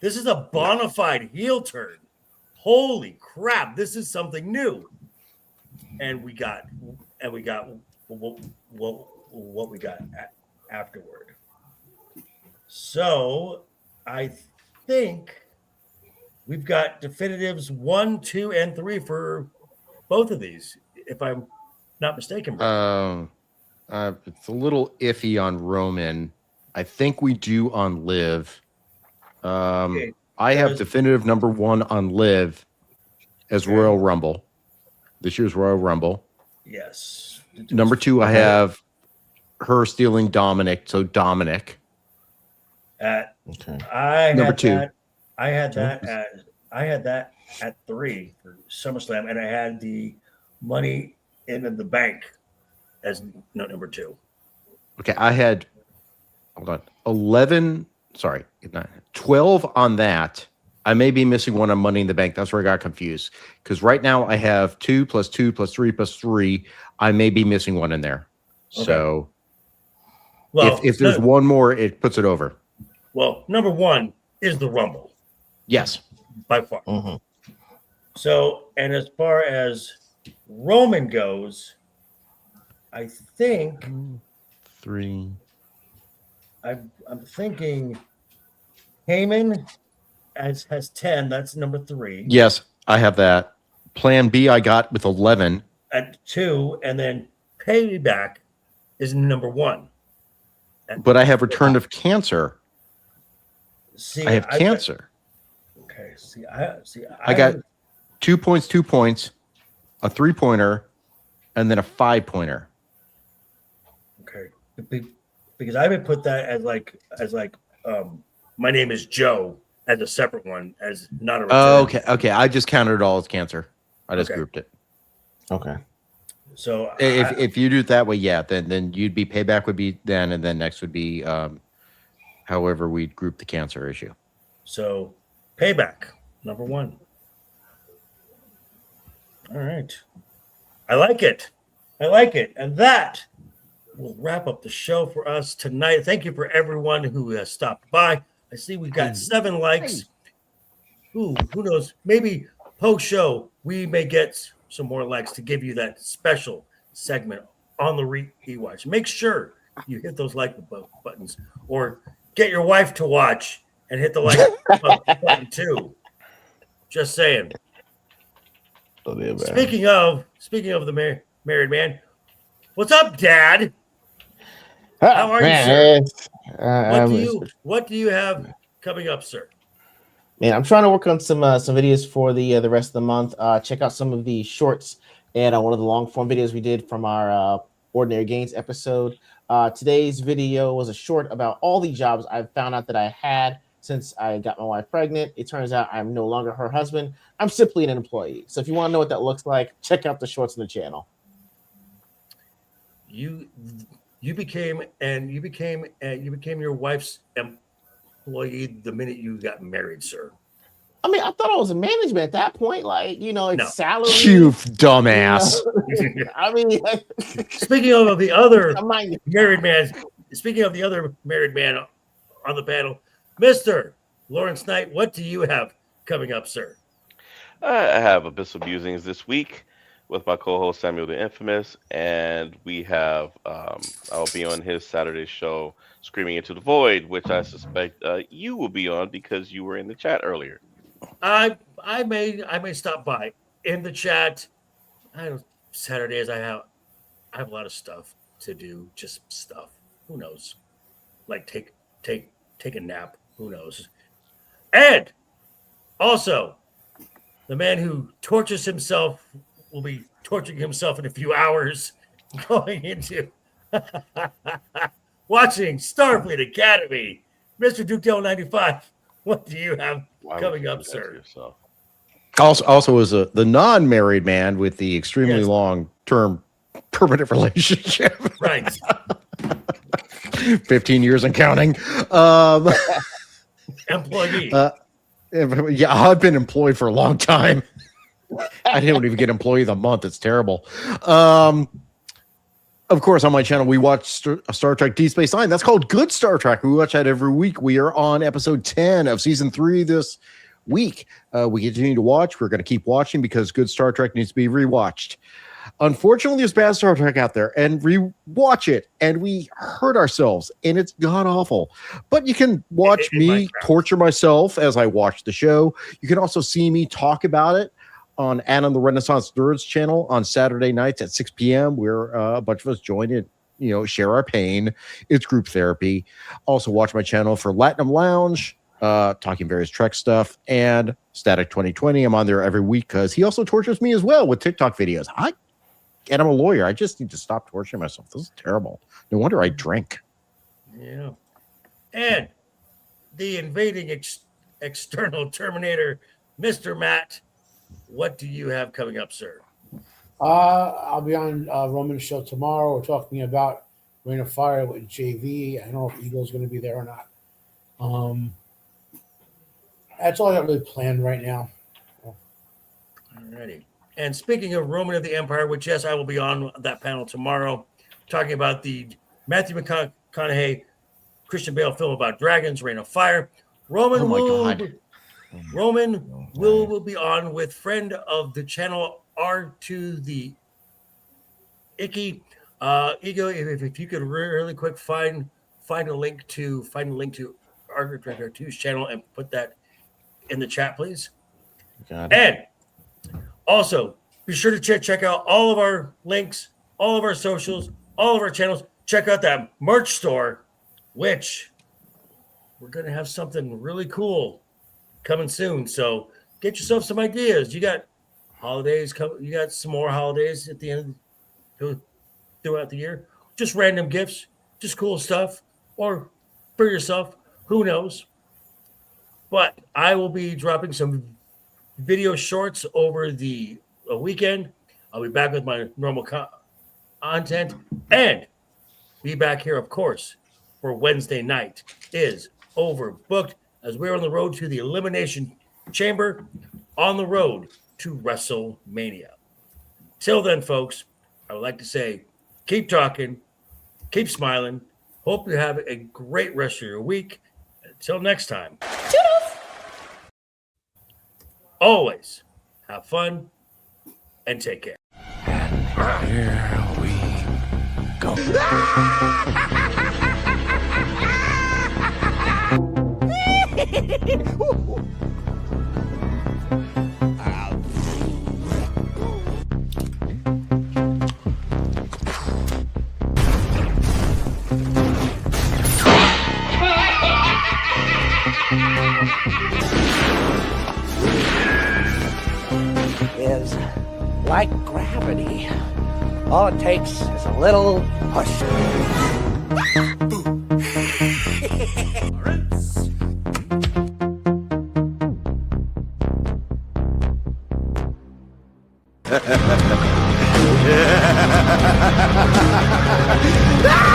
This is a bona fide heel turn. Holy crap, this is something new. And we got what what we got afterward. So I think we've got definitives 1, 2, and 3 for both of these, if I'm not mistaken. It's a little iffy on Roman. I think we do on Liv. Okay, I have definitive number 1 on Liv as Royal Rumble. This year's Royal Rumble. Yes. Number 2, I have her stealing Dominic. So Dominic. Okay. I had that at 3 for SummerSlam, and I had the Money in the Bank as number 2. Okay, I had 12 on that. I may be missing one on Money in the Bank. That's where I got confused. Because right now I have 2 plus 2 plus 3 plus 3. I may be missing one in there. Okay. So if there's one more, it puts it over. Well, number 1 is the Rumble. Yes. By far. Mm-hmm. So, and as far as Roman goes, I think 3. I'm thinking Heyman has 10. That's number 3. Yes, I have that. Plan B I got with 11. At 2, and then Payback is number 1. But I have Return of Cancer. See, I have Cancer. Okay. I got 2 points, 2 points, a 3-pointer, and then a 5-pointer. Okay. Because I would put that as like my name is Joe as a separate one, as not a return. Oh, okay. I just counted it all as Cancer. I just grouped it. Okay. So if you do it that way, yeah, then you'd be Payback would be then, and then next would be however we group the Cancer issue. So Payback, number 1. All right. I like it. And that will wrap up the show for us tonight. Thank you for everyone who has stopped by. I see we got 7 likes. Who knows? Maybe post-show we may get some more likes to give you that special segment on the rewatch. Make sure you hit those like buttons, or get your wife to watch and hit the like button too. Just saying. Speaking of the married man, what's up, Dad? How are you, sir? What do you have coming up, sir? Man, I'm trying to work on some videos for the rest of the month. Check out some of the shorts and one of the long form videos we did from our Ordinary Gains episode. Today's video was a short about all the jobs I've found out that I had since I got my wife pregnant. It turns out I'm no longer her husband. I'm simply an employee. So if you want to know what that looks like, check out the shorts on the channel. You became your wife's employee the minute you got married, sir. I mean, I thought I was in management at that point. Like, it's salary. You dumbass. I mean, speaking of the other married man, on the panel, Mr. Laurence Knight, what do you have coming up, sir? I have Abyss of Musings this week with my co-host Samuel the Infamous, and we have I'll be on his Saturday show, Screaming Into the Void, which I suspect you will be on because you were in the chat earlier. I may stop by in the chat. I don't Saturdays I have a lot of stuff to do, just stuff. Who knows? Like take a nap. Who knows? And also, the man who tortures himself will be torturing himself in a few hours, going into watching Starfleet Academy. Mr. Duke 95, what do you have coming up, sir? Also, as the non-married man with the extremely long-term permanent relationship, right? 15 years and counting. Employee. Yeah, I've been employed for a long time. I don't even get employee of the month. It's terrible. Of course, on my channel, we watch Star Trek Deep Space Nine. That's called Good Star Trek. We watch that every week. We are on episode 10 of season 3 this week. We continue to watch. We're going to keep watching because Good Star Trek needs to be rewatched. Unfortunately, there's bad Star Trek out there, and we watch it, and we hurt ourselves, and it's god awful. But you can watch me torture myself as I watch the show. You can also see me talk about it on Adam the Renaissance Nerds channel on Saturday nights at 6 p.m. where a bunch of us join it, share our pain. It's group therapy. Also watch my channel for Latinum Lounge, talking various Trek stuff, and Static 2020. I'm on there every week because he also tortures me as well with TikTok videos. And I'm a lawyer. I just need to stop torturing myself. This is terrible. No wonder I drink. Yeah. And the invading external Terminator, Mr. Matt, what do you have coming up, sir? I'll be on Roman's show tomorrow. We're talking about Rain of Fire with JV. I don't know if Eagle's going to be there or not. That's all I got really planned right now. Alrighty. And speaking of Roman of the Empire, which, yes, I will be on that panel tomorrow, talking about the Matthew McConaughey, Christian Bale film about dragons, Rain of Fire. Roman will be on with friend of the channel R2 the Icky. Ego, if you could really quick find a link to R2's channel and put that in the chat, please. Got it. And also, be sure to check out all of our links, all of our socials, all of our channels. Check out that merch store, which we're going to have something really cool coming soon. So get yourself some ideas. You got holidays coming. You got some more holidays at the end throughout the year. Just random gifts, just cool stuff, or for yourself. Who knows? But I will be dropping some video shorts over the weekend. I'll be back with my normal content and be back here, of course, for Wednesday night is Overbooked as we're on the road to the Elimination Chamber, on the road to WrestleMania. Till then, folks, I would like to say keep talking, keep smiling. Hope you have a great rest of your week. Until next time. Always have fun and take care. And here we go. Is like gravity. All it takes is a little push. Ah!